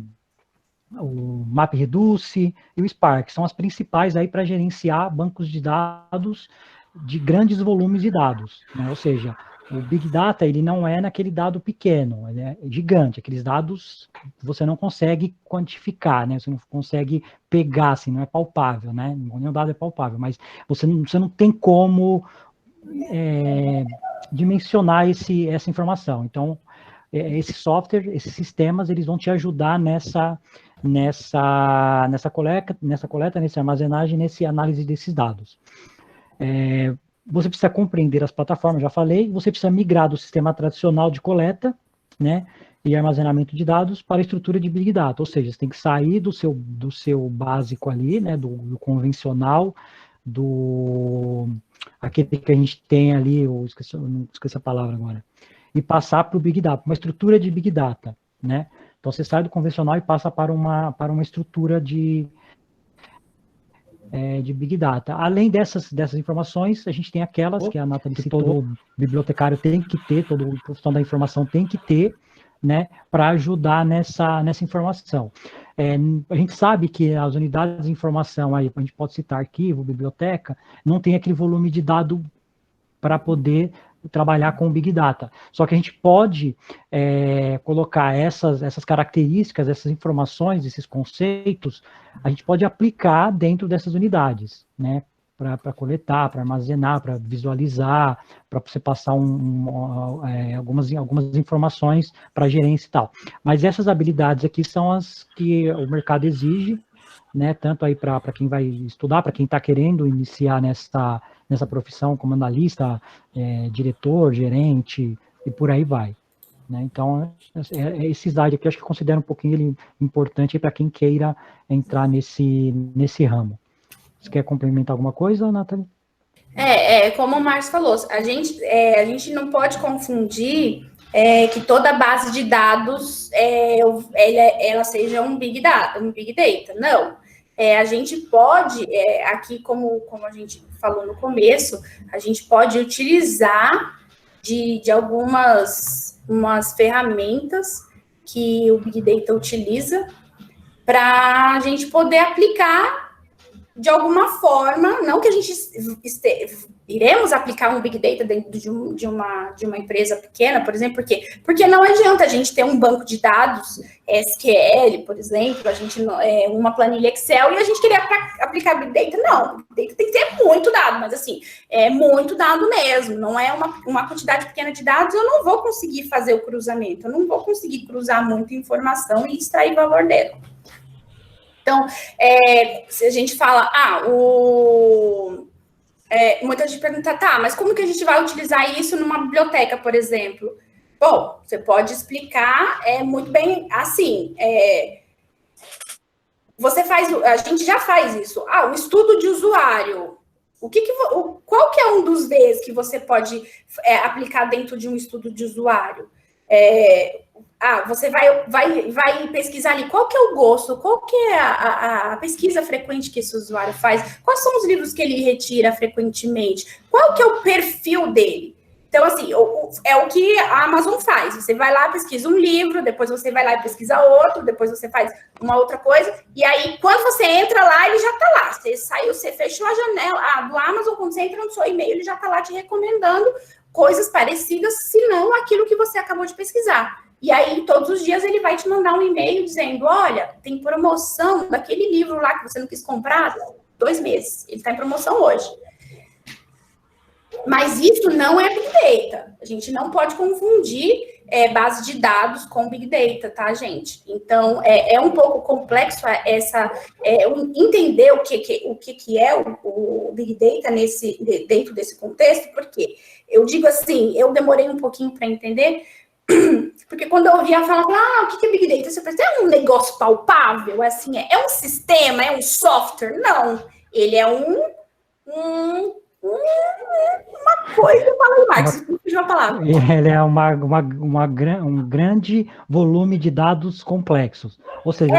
MapReduce e o Spark, são as principais aí para gerenciar bancos de dados de grandes volumes de dados, né? Ou seja, o Big Data, ele não é naquele dado pequeno, ele é gigante, aqueles dados você não consegue quantificar, né? Você não consegue pegar, assim, não é palpável, né? Nenhum dado é palpável, mas você não tem como dimensionar essa informação. Então, esse software, esses sistemas, eles vão te ajudar nessa coleta, nessa armazenagem, nessa análise desses dados. Você precisa compreender as plataformas, já falei, você precisa migrar do sistema tradicional de coleta, né, e armazenamento de dados para a estrutura de Big Data, ou seja, você tem que sair do seu básico ali, né, do convencional, aquele que a gente tem ali, não esqueci a palavra agora, e passar para o Big Data, uma estrutura de Big Data, né? Então, você sai do convencional e passa para uma estrutura de Big Data. Além dessas informações, a gente tem aquelas que a Nathalie citou, todo bibliotecário tem que ter, todo profissional da informação tem que ter, né, para ajudar nessa informação. A gente sabe que as unidades de informação, aí, a gente pode citar arquivo, biblioteca, não tem aquele volume de dado para poder trabalhar com Big Data. Só que a gente pode colocar essas características, essas informações, esses conceitos, a gente pode aplicar dentro dessas unidades, né? Para coletar, para armazenar, para visualizar, para você passar algumas informações para gerência e tal. Mas essas habilidades aqui são as que o mercado exige, né? Tanto aí para quem vai estudar, para quem está querendo iniciar nessa profissão como analista, diretor, gerente, e por aí vai. Né? Então, esse slide aqui, acho que eu considero um pouquinho ele importante para quem queira entrar nesse ramo. Você quer complementar alguma coisa, Nathalie? Como o Márcio falou, a gente não pode confundir que toda base de dados ela seja um Big Data, não. A gente pode, aqui como a gente falou no começo, a gente pode utilizar de algumas ferramentas que o Big Data utiliza para a gente poder aplicar de alguma forma, não que a gente iremos aplicar um Big Data dentro de uma empresa pequena, por exemplo, porque não adianta a gente ter um banco de dados SQL, por exemplo, a gente uma planilha Excel e a gente querer aplicar Big Data, não. Big Data tem que ter muito dado, mas assim, é muito dado mesmo, não é uma quantidade pequena de dados, eu não vou conseguir fazer o cruzamento, eu não vou conseguir cruzar muita informação e extrair valor dela. Então, se a gente fala, muita gente pergunta, tá, mas como que a gente vai utilizar isso numa biblioteca, por exemplo? Bom, você pode explicar muito bem assim, a gente já faz isso, o estudo de usuário, qual que é um dos Vs que você pode aplicar dentro de um estudo de usuário? Você vai pesquisar ali qual que é o gosto, qual que é a pesquisa frequente que esse usuário faz, quais são os livros que ele retira frequentemente, qual que é o perfil dele. Então, assim, é o que a Amazon faz. Você vai lá, pesquisa um livro, depois você vai lá e pesquisa outro, depois você faz uma outra coisa, e aí, quando você entra lá, ele já está lá. Você saiu, você fechou a janela do Amazon, quando você entra no seu e-mail, ele já está lá te recomendando coisas parecidas, se não aquilo que você acabou de pesquisar. E aí, todos os dias, ele vai te mandar um e-mail dizendo, olha, tem promoção daquele livro lá que você não quis comprar, 2 meses. Ele está em promoção hoje. Mas isso não é Big Data. A gente não pode confundir base de dados com Big Data, tá, gente? Então, é um pouco complexo entender o que é o Big Data dentro desse contexto, porque eu digo assim, eu demorei um pouquinho para entender, porque quando eu ouvia falar, o que é Big Data? Você pensa, é um negócio palpável? Assim, é um sistema? É um software? Não. Ele é uma coisa, fala aí, Marcos, fugiu a palavra. Ele é um grande volume de dados complexos. Ou seja,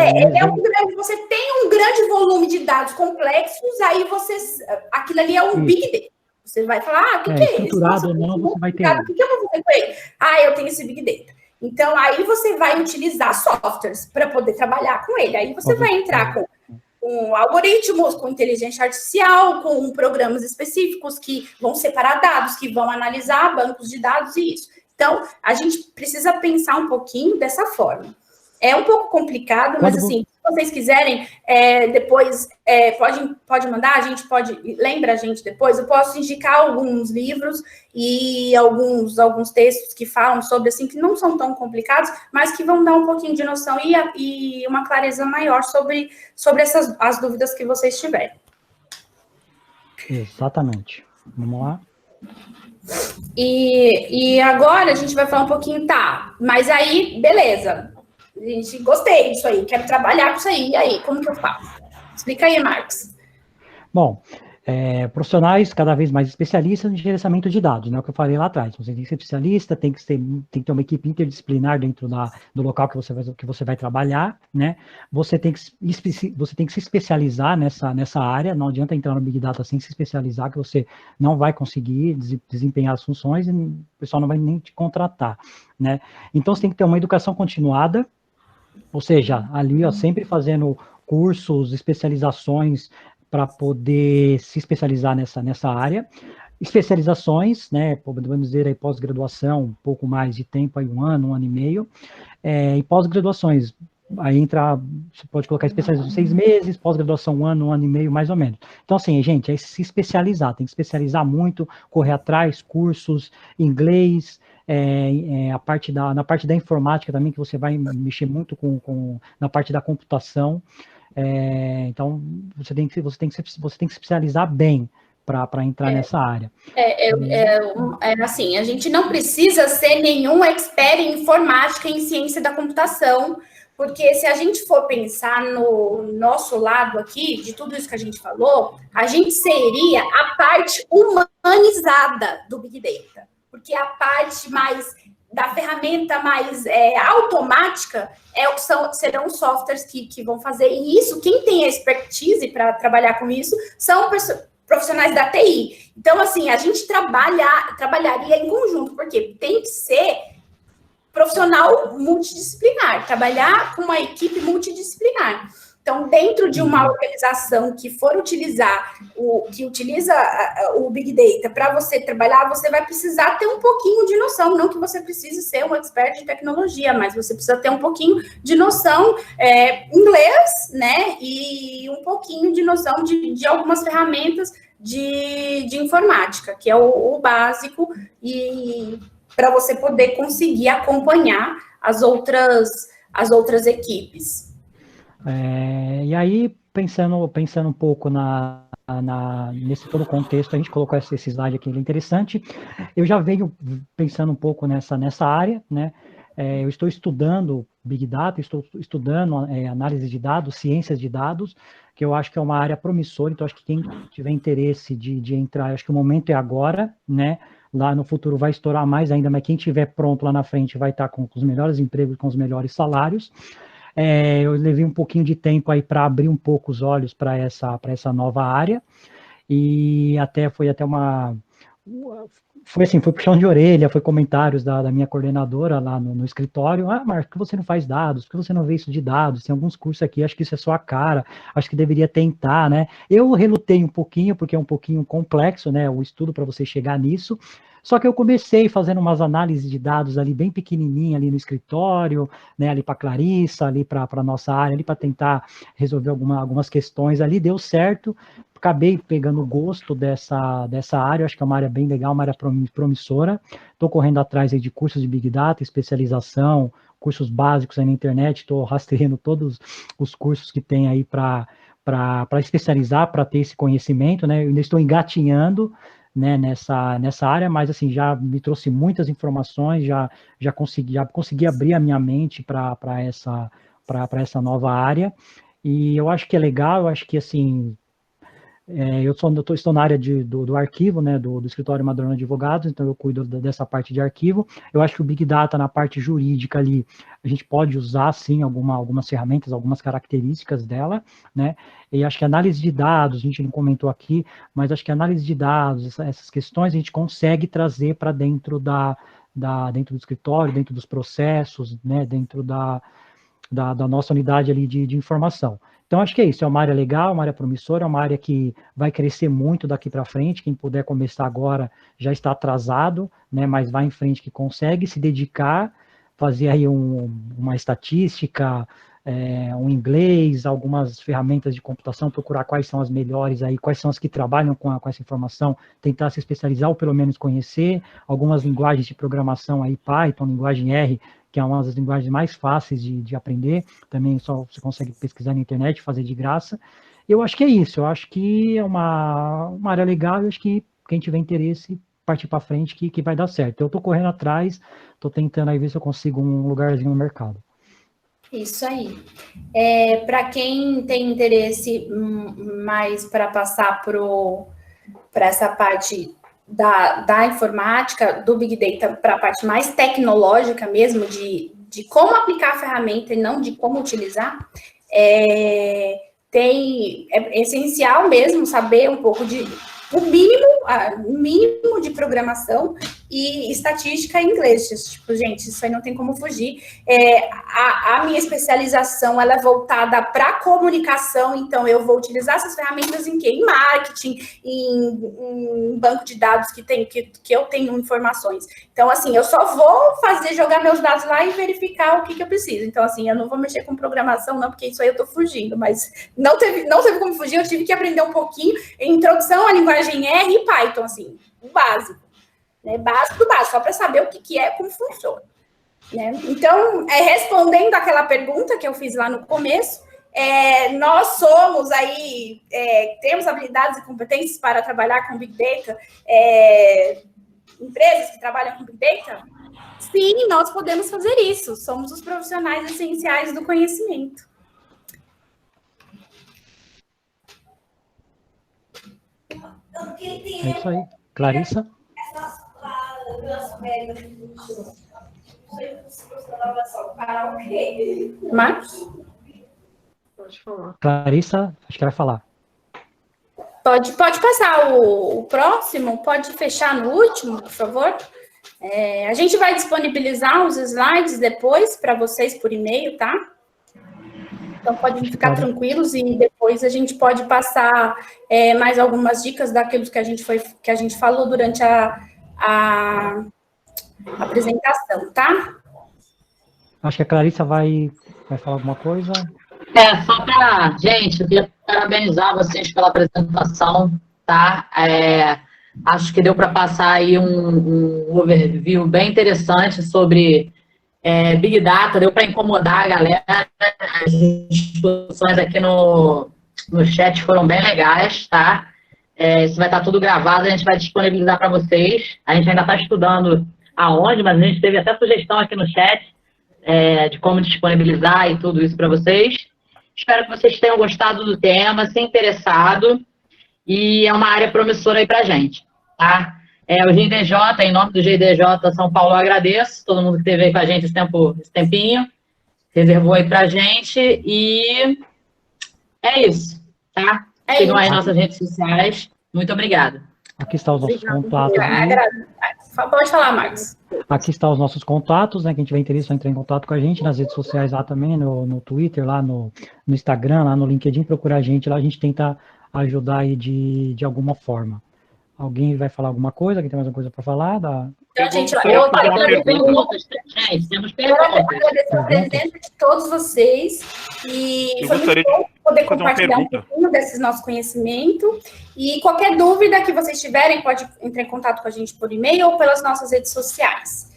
você tem um grande volume de dados complexos, aí aquilo ali é um Big Data. Você vai falar, o que é isso? Estruturado ou não, você vai ter. O que eu vou fazer com ele? Eu tenho esse Big Data. Então, aí você vai utilizar softwares para poder trabalhar com ele. Aí você vai entrar com algoritmos, com inteligência artificial, com programas específicos que vão separar dados, que vão analisar bancos de dados e isso. Então, a gente precisa pensar um pouquinho dessa forma. É um pouco complicado, mas assim, se vocês quiserem, depois pode mandar, lembra a gente depois, eu posso indicar alguns livros e alguns textos que falam sobre, assim, que não são tão complicados, mas que vão dar um pouquinho de noção e uma clareza maior sobre as dúvidas que vocês tiverem. Exatamente. Vamos lá. E agora a gente vai falar um pouquinho, mas aí, beleza. Gente, gostei disso aí, quero trabalhar com isso aí. E aí, como que eu faço? Explica aí, Marcos. Bom, profissionais cada vez mais especialistas em gerenciamento de dados, né? O que eu falei lá atrás. Você tem que ser especialista, tem que ter uma equipe interdisciplinar dentro do local que você vai trabalhar, né? Você tem que se especializar nessa área. Não adianta entrar no Big Data sem se especializar, que você não vai conseguir desempenhar as funções e o pessoal não vai nem te contratar, né? Então, você tem que ter uma educação continuada, ou seja, ali, sempre fazendo cursos, especializações para poder se especializar nessa área. Especializações, né, podemos dizer aí pós-graduação, um pouco mais de tempo, aí 1 ano, 1 ano e meio, e pós-graduações, aí você pode colocar especialização 6 meses, pós-graduação 1 ano, 1 ano e meio, mais ou menos. Então, assim, gente, é se especializar, tem que especializar muito, correr atrás, cursos, inglês, na parte da informática também, que você vai mexer muito na parte da computação. Então, você tem que se especializar bem para entrar nessa área. Assim, a gente não precisa ser nenhum expert em informática e em ciência da computação, porque se a gente for pensar no nosso lado aqui, de tudo isso que a gente falou, a gente seria a parte humanizada do Big Data, porque a parte da ferramenta mais automática serão softwares que vão fazer, e isso, quem tem a expertise para trabalhar com isso, são profissionais da TI. Então, assim, a gente trabalharia em conjunto, porque tem que ser profissional multidisciplinar, trabalhar com uma equipe multidisciplinar. Então, dentro de uma organização que utiliza o Big Data para você trabalhar, você vai precisar ter um pouquinho de noção, não que você precise ser um expert de tecnologia, mas você precisa ter um pouquinho de noção inglês, né, e um pouquinho de noção de algumas ferramentas de informática, que é o básico, e para você poder conseguir acompanhar as outras equipes. E aí, pensando um pouco nesse todo contexto, a gente colocou esse slide aqui, ele é interessante. Eu já venho pensando um pouco nessa área, né? Eu estou estudando Big Data, estou estudando análise de dados, ciências de dados, que eu acho que é uma área promissora, então acho que quem tiver interesse de entrar, acho que o momento é agora, né? Lá no futuro vai estourar mais ainda, mas quem estiver pronto lá na frente vai estar com os melhores empregos, com os melhores salários. Eu levei um pouquinho de tempo aí para abrir um pouco os olhos para essa nova área, e foi puxão de orelha, foi comentários da minha coordenadora lá no escritório. Marcos, por que você não faz dados? Por que você não vê isso de dados? Tem alguns cursos aqui, acho que isso é sua cara, acho que deveria tentar, né? Eu relutei um pouquinho, porque é um pouquinho complexo, né, o estudo para você chegar nisso, Só que eu comecei fazendo umas análises de dados ali bem pequenininha ali no escritório, né, ali para Clarissa, ali para a nossa área, ali para tentar resolver algumas questões ali, deu certo, acabei pegando o gosto dessa área, acho que é uma área bem legal, uma área promissora, estou correndo atrás aí de cursos de Big Data, especialização, cursos básicos aí na internet, estou rastreando todos os cursos que tem aí para especializar, para ter esse conhecimento, né, eu ainda estou engatinhando, né, nessa área, mas assim, já me trouxe muitas informações, já consegui abrir a minha mente para essa nova área, e eu acho que é legal, eu acho que assim, estou na área do arquivo, né, do escritório Madrona Advogados, então eu cuido dessa parte de arquivo. Eu acho que o Big Data na parte jurídica ali, a gente pode usar, sim, algumas ferramentas, algumas características dela, né, e acho que análise de dados, a gente não comentou aqui, mas acho que análise de dados, essas questões, a gente consegue trazer para dentro dentro do escritório, dentro dos processos, né, dentro da nossa unidade ali de informação. Então, acho que é isso, é uma área legal, uma área promissora, é uma área que vai crescer muito daqui para frente, quem puder começar agora já está atrasado, né, mas vai em frente que consegue se dedicar, fazer aí uma estatística, um inglês, algumas ferramentas de computação, procurar quais são as melhores aí, quais são as que trabalham com essa informação, tentar se especializar ou pelo menos conhecer, algumas linguagens de programação aí, Python, linguagem R, que é uma das linguagens mais fáceis de aprender, também só você consegue pesquisar na internet, fazer de graça. Eu acho que é isso, eu acho que é uma área legal, eu acho que quem tiver interesse, partir para frente, que vai dar certo. Eu estou correndo atrás, estou tentando aí ver se eu consigo um lugarzinho no mercado. Isso aí. Para quem tem interesse mais para passar para essa parte da informática, do Big Data, para a parte mais tecnológica mesmo, de como aplicar a ferramenta e não de como utilizar, é essencial mesmo saber um pouco o mínimo de programação e estatística em inglês. Tipo, gente, isso aí não tem como fugir. A minha especialização, ela é voltada para comunicação, então eu vou utilizar essas ferramentas em quê? Em marketing, em banco de dados que eu tenho informações. Então, assim, eu só vou jogar meus dados lá e verificar o que eu preciso. Então, assim, eu não vou mexer com programação, não, porque isso aí eu tô fugindo, mas não teve como fugir, eu tive que aprender um pouquinho, introdução à linguagem R e Python, assim, o básico, né? Básico do básico, só para saber o que é, como funciona. Né? Então, respondendo aquela pergunta que eu fiz lá no começo, nós somos aí, temos habilidades e competências para trabalhar com Big Data, empresas que trabalham com Big Data? Sim, nós podemos fazer isso, somos os profissionais essenciais do conhecimento. É isso aí. Clarissa? Marcos? Pode falar. Clarissa, acho que vai falar. Pode passar o próximo, pode fechar no último, por favor. A gente vai disponibilizar os slides depois para vocês por e-mail, tá? Então, podem ficar tranquilos e depois a gente pode passar mais algumas dicas daquilo que a gente falou durante a apresentação, tá? Acho que a Clarissa vai falar alguma coisa. Só para... Gente, eu queria parabenizar vocês pela apresentação, tá? Acho que deu para passar aí um overview bem interessante sobre Big Data, deu para incomodar a galera. As discussões aqui no chat foram bem legais, tá? Isso vai estar tudo gravado, a gente vai disponibilizar para vocês. A gente ainda está estudando aonde, mas a gente teve até sugestão aqui no chat de como disponibilizar e tudo isso para vocês. Espero que vocês tenham gostado do tema, se interessado, e é uma área promissora aí para a gente, tá? O GIDJ, em nome do GIDJ São Paulo, eu agradeço todo mundo que esteve aí com a gente esse tempinho, reservou aí para a gente, e é isso, tá? Sigam aí nossas redes sociais. Muito obrigada. Aqui estão os nossos contatos. Pode falar, Marcos. Aqui estão os nossos contatos, né? Quem tiver interesse, vai entrar em contato com a gente nas redes sociais lá também, no Twitter, lá no Instagram, lá no LinkedIn, procurar a gente lá, a gente tenta ajudar aí de alguma forma. Alguém vai falar alguma coisa? Alguém tem mais alguma coisa para falar? Então, gente, Eu eu tenho perguntas, gente, temos quero perguntas. agradecer a presença de todos vocês e Eu foi gostaria muito bom poder fazer uma compartilhar um pergunta. pouquinho desse nosso conhecimento. E qualquer dúvida que vocês tiverem, pode entrar em contato com a gente por e-mail ou pelas nossas redes sociais.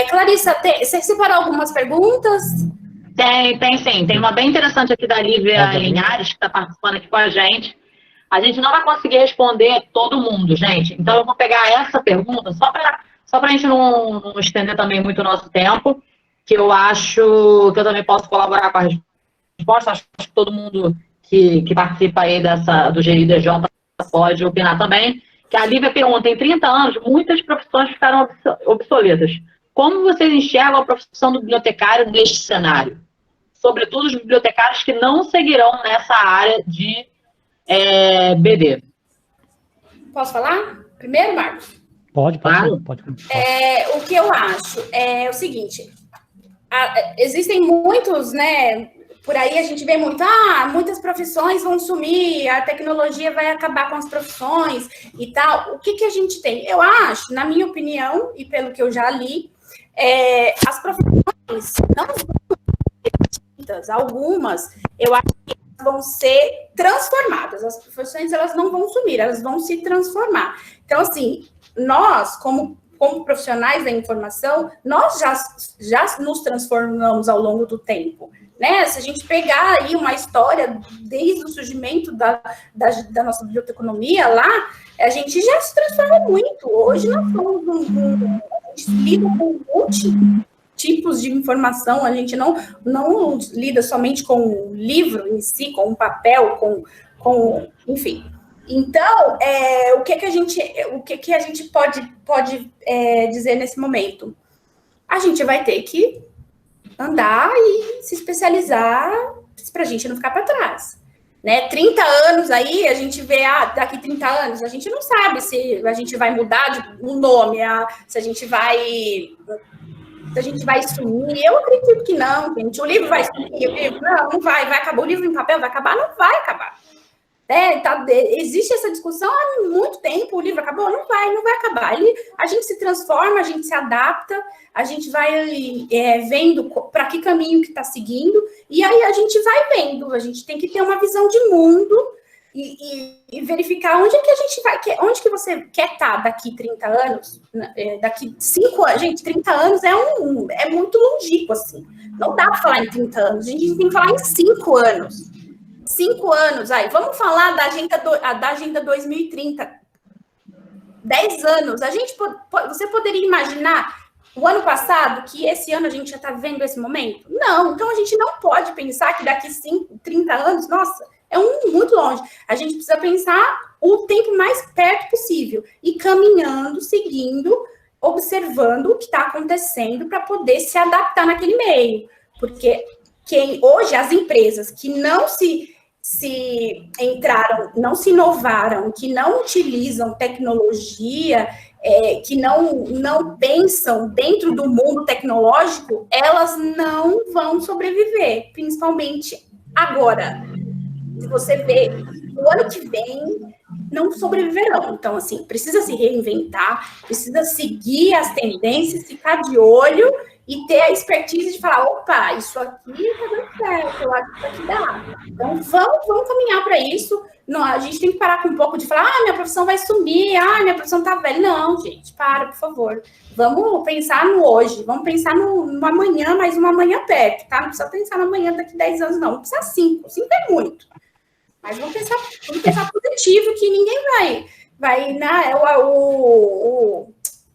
Clarissa, você separou algumas perguntas? Tem sim. Tem uma bem interessante aqui da Lívia Linhares, que está participando aqui com a gente. A gente não vai conseguir responder todo mundo, gente. Então, eu vou pegar essa pergunta só para a gente não estender também muito o nosso tempo, que eu acho que eu também posso colaborar com a resposta. Acho que todo mundo que participa aí do GIDJ pode opinar também. Que a Lívia pergunta, em 30 anos, muitas profissões ficaram obsoletas. Como vocês enxergam a profissão do bibliotecário neste cenário? Sobretudo os bibliotecários que não seguirão nessa área de BD. Posso falar? Primeiro, Marcos? Pode. O que eu acho é o seguinte, existem muitos, né, por aí a gente vê muito, muitas profissões vão sumir, a tecnologia vai acabar com as profissões e tal. O que a gente tem? Eu acho, na minha opinião, e pelo que eu já li, as profissões não vão ser extintas, algumas, eu acho que vão ser transformadas. As profissões, elas não vão sumir, elas vão se transformar. Então, assim, nós, como profissionais da informação, nós já nos transformamos ao longo do tempo, né? Se a gente pegar aí uma história desde o surgimento da nossa biblioteconomia lá, a gente já se transformou muito. Hoje nós somos a gente lida com tipos de informação, a gente não lida somente com o livro em si, com o papel, enfim. Então, o que a gente pode dizer nesse momento? A gente vai ter que andar e se especializar para a gente não ficar para trás. Né? 30 anos aí, a gente vê, daqui 30 anos, a gente não sabe se a gente vai mudar o nome, se a gente vai sumir. Eu acredito que não, gente. O livro vai sumir, não vai acabar. O livro em papel vai acabar? Não vai acabar. Existe essa discussão há muito tempo, o livro acabou? Não vai acabar. A gente se transforma, a gente se adapta, a gente vai vendo para que caminho que está seguindo, e aí a gente vai vendo, a gente tem que ter uma visão de mundo e verificar onde é que a gente vai, onde que você quer estar daqui 30 anos, daqui 5 anos. Gente, 30 anos é muito longínquo, assim. Não dá para falar em 30 anos, a gente tem que falar em 5 anos. 5 anos, aí, vamos falar da Agenda 2030. 10 anos, você poderia imaginar o ano passado que esse ano a gente já está vivendo esse momento? Não, então a gente não pode pensar que daqui 30 anos, nossa, muito longe. A gente precisa pensar o tempo mais perto possível e caminhando, seguindo, observando o que está acontecendo para poder se adaptar naquele meio. Porque hoje as empresas que não se inovaram, que não utilizam tecnologia, que não pensam dentro do mundo tecnológico, elas não vão sobreviver, principalmente agora. Se você vê, o ano que vem, não sobreviverão. Então, assim, precisa se reinventar, precisa seguir as tendências, ficar de olho e ter a expertise de falar, opa, isso aqui tá dando certo, eu acho que isso aqui dá. Então, vamos caminhar para isso. Não, a gente tem que parar com um pouco de falar, minha profissão vai sumir, minha profissão tá velha. Não, gente, por favor. Vamos pensar no hoje, vamos pensar no amanhã, mas uma amanhã perto, tá? Não precisa pensar no amanhã daqui 10 anos, não. Não precisa 5. 5 é muito. Mas vamos pensar positivo, que ninguém vai, né?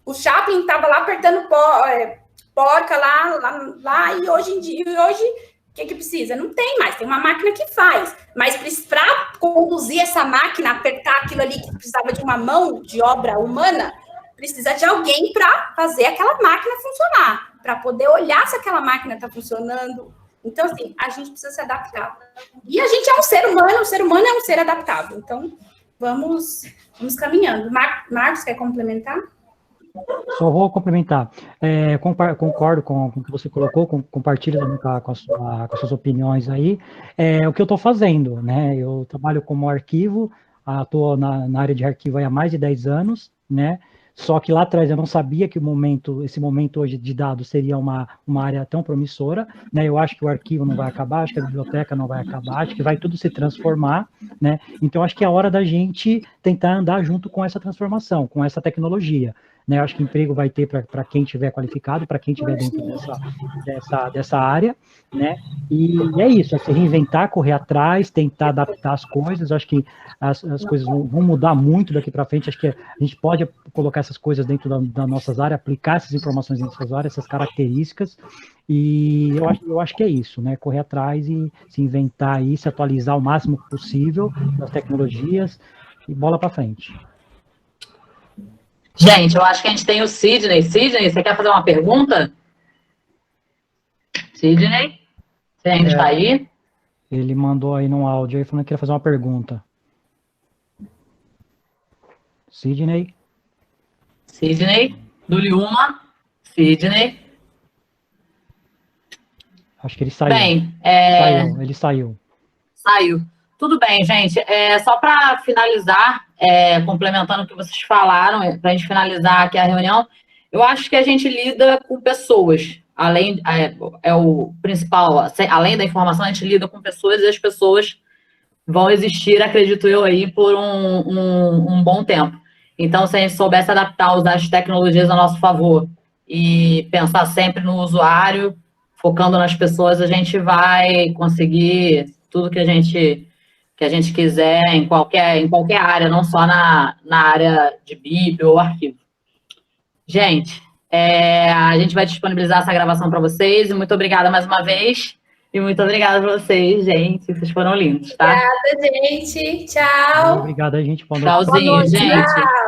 O Chaplin estava lá apertando porca lá, e hoje em dia, o que precisa? Não tem mais, tem uma máquina que faz. Mas para conduzir essa máquina, apertar aquilo ali que precisava de uma mão de obra humana, precisa de alguém para fazer aquela máquina funcionar, para poder olhar se aquela máquina está funcionando. Então, assim, a gente precisa se adaptar. E a gente é um ser humano, o ser humano é um ser adaptável. Então, vamos caminhando. Marcos, quer complementar? Só vou complementar. Concordo com o que você colocou, compartilho também com as suas opiniões aí. O que eu estou fazendo, né? Eu trabalho como arquivo, atuo na área de arquivo há mais de 10 anos, né? Só que lá atrás eu não sabia que esse momento hoje de dados seria uma área tão promissora, né? Eu acho que o arquivo não vai acabar, acho que a biblioteca não vai acabar, acho que vai tudo se transformar, né? Então, acho que é a hora da gente tentar andar junto com essa transformação, com essa tecnologia, né? Eu acho que emprego vai ter para quem tiver qualificado, para quem tiver dentro dessa área, né? E é isso, é se reinventar, correr atrás, tentar adaptar as coisas. Eu acho que as coisas vão mudar muito daqui para frente. Acho que a gente pode colocar essas coisas dentro das nossas áreas, aplicar essas informações dentro dessas áreas, essas características, e eu acho que é isso, né? Correr atrás e se inventar aí, se atualizar o máximo possível das tecnologias e bola para frente. Gente, eu acho que a gente tem o Sidney. Sidney, você quer fazer uma pergunta? Sidney? Você ainda está aí? Ele mandou aí no áudio aí falando que queria fazer uma pergunta. Sidney? Sidney? Duliuma? Sidney? Acho que ele saiu. Bem, ele saiu. Saiu. Tudo bem, gente. Só para finalizar, complementando o que vocês falaram, para a gente finalizar aqui a reunião, eu acho que a gente lida com pessoas. É o principal, além da informação, a gente lida com pessoas e as pessoas vão existir, acredito eu, aí por um bom tempo. Então, se a gente soubesse adaptar, usar as tecnologias a nosso favor e pensar sempre no usuário, focando nas pessoas, a gente vai conseguir tudo que a gente quiser em qualquer área, não só na área de bíblia ou arquivo. Gente, a gente vai disponibilizar essa gravação para vocês, e muito obrigada mais uma vez, e muito obrigada para vocês, gente, vocês foram lindos, tá? Obrigada, gente, tchau. Obrigada, gente. Tchauzinho, gente.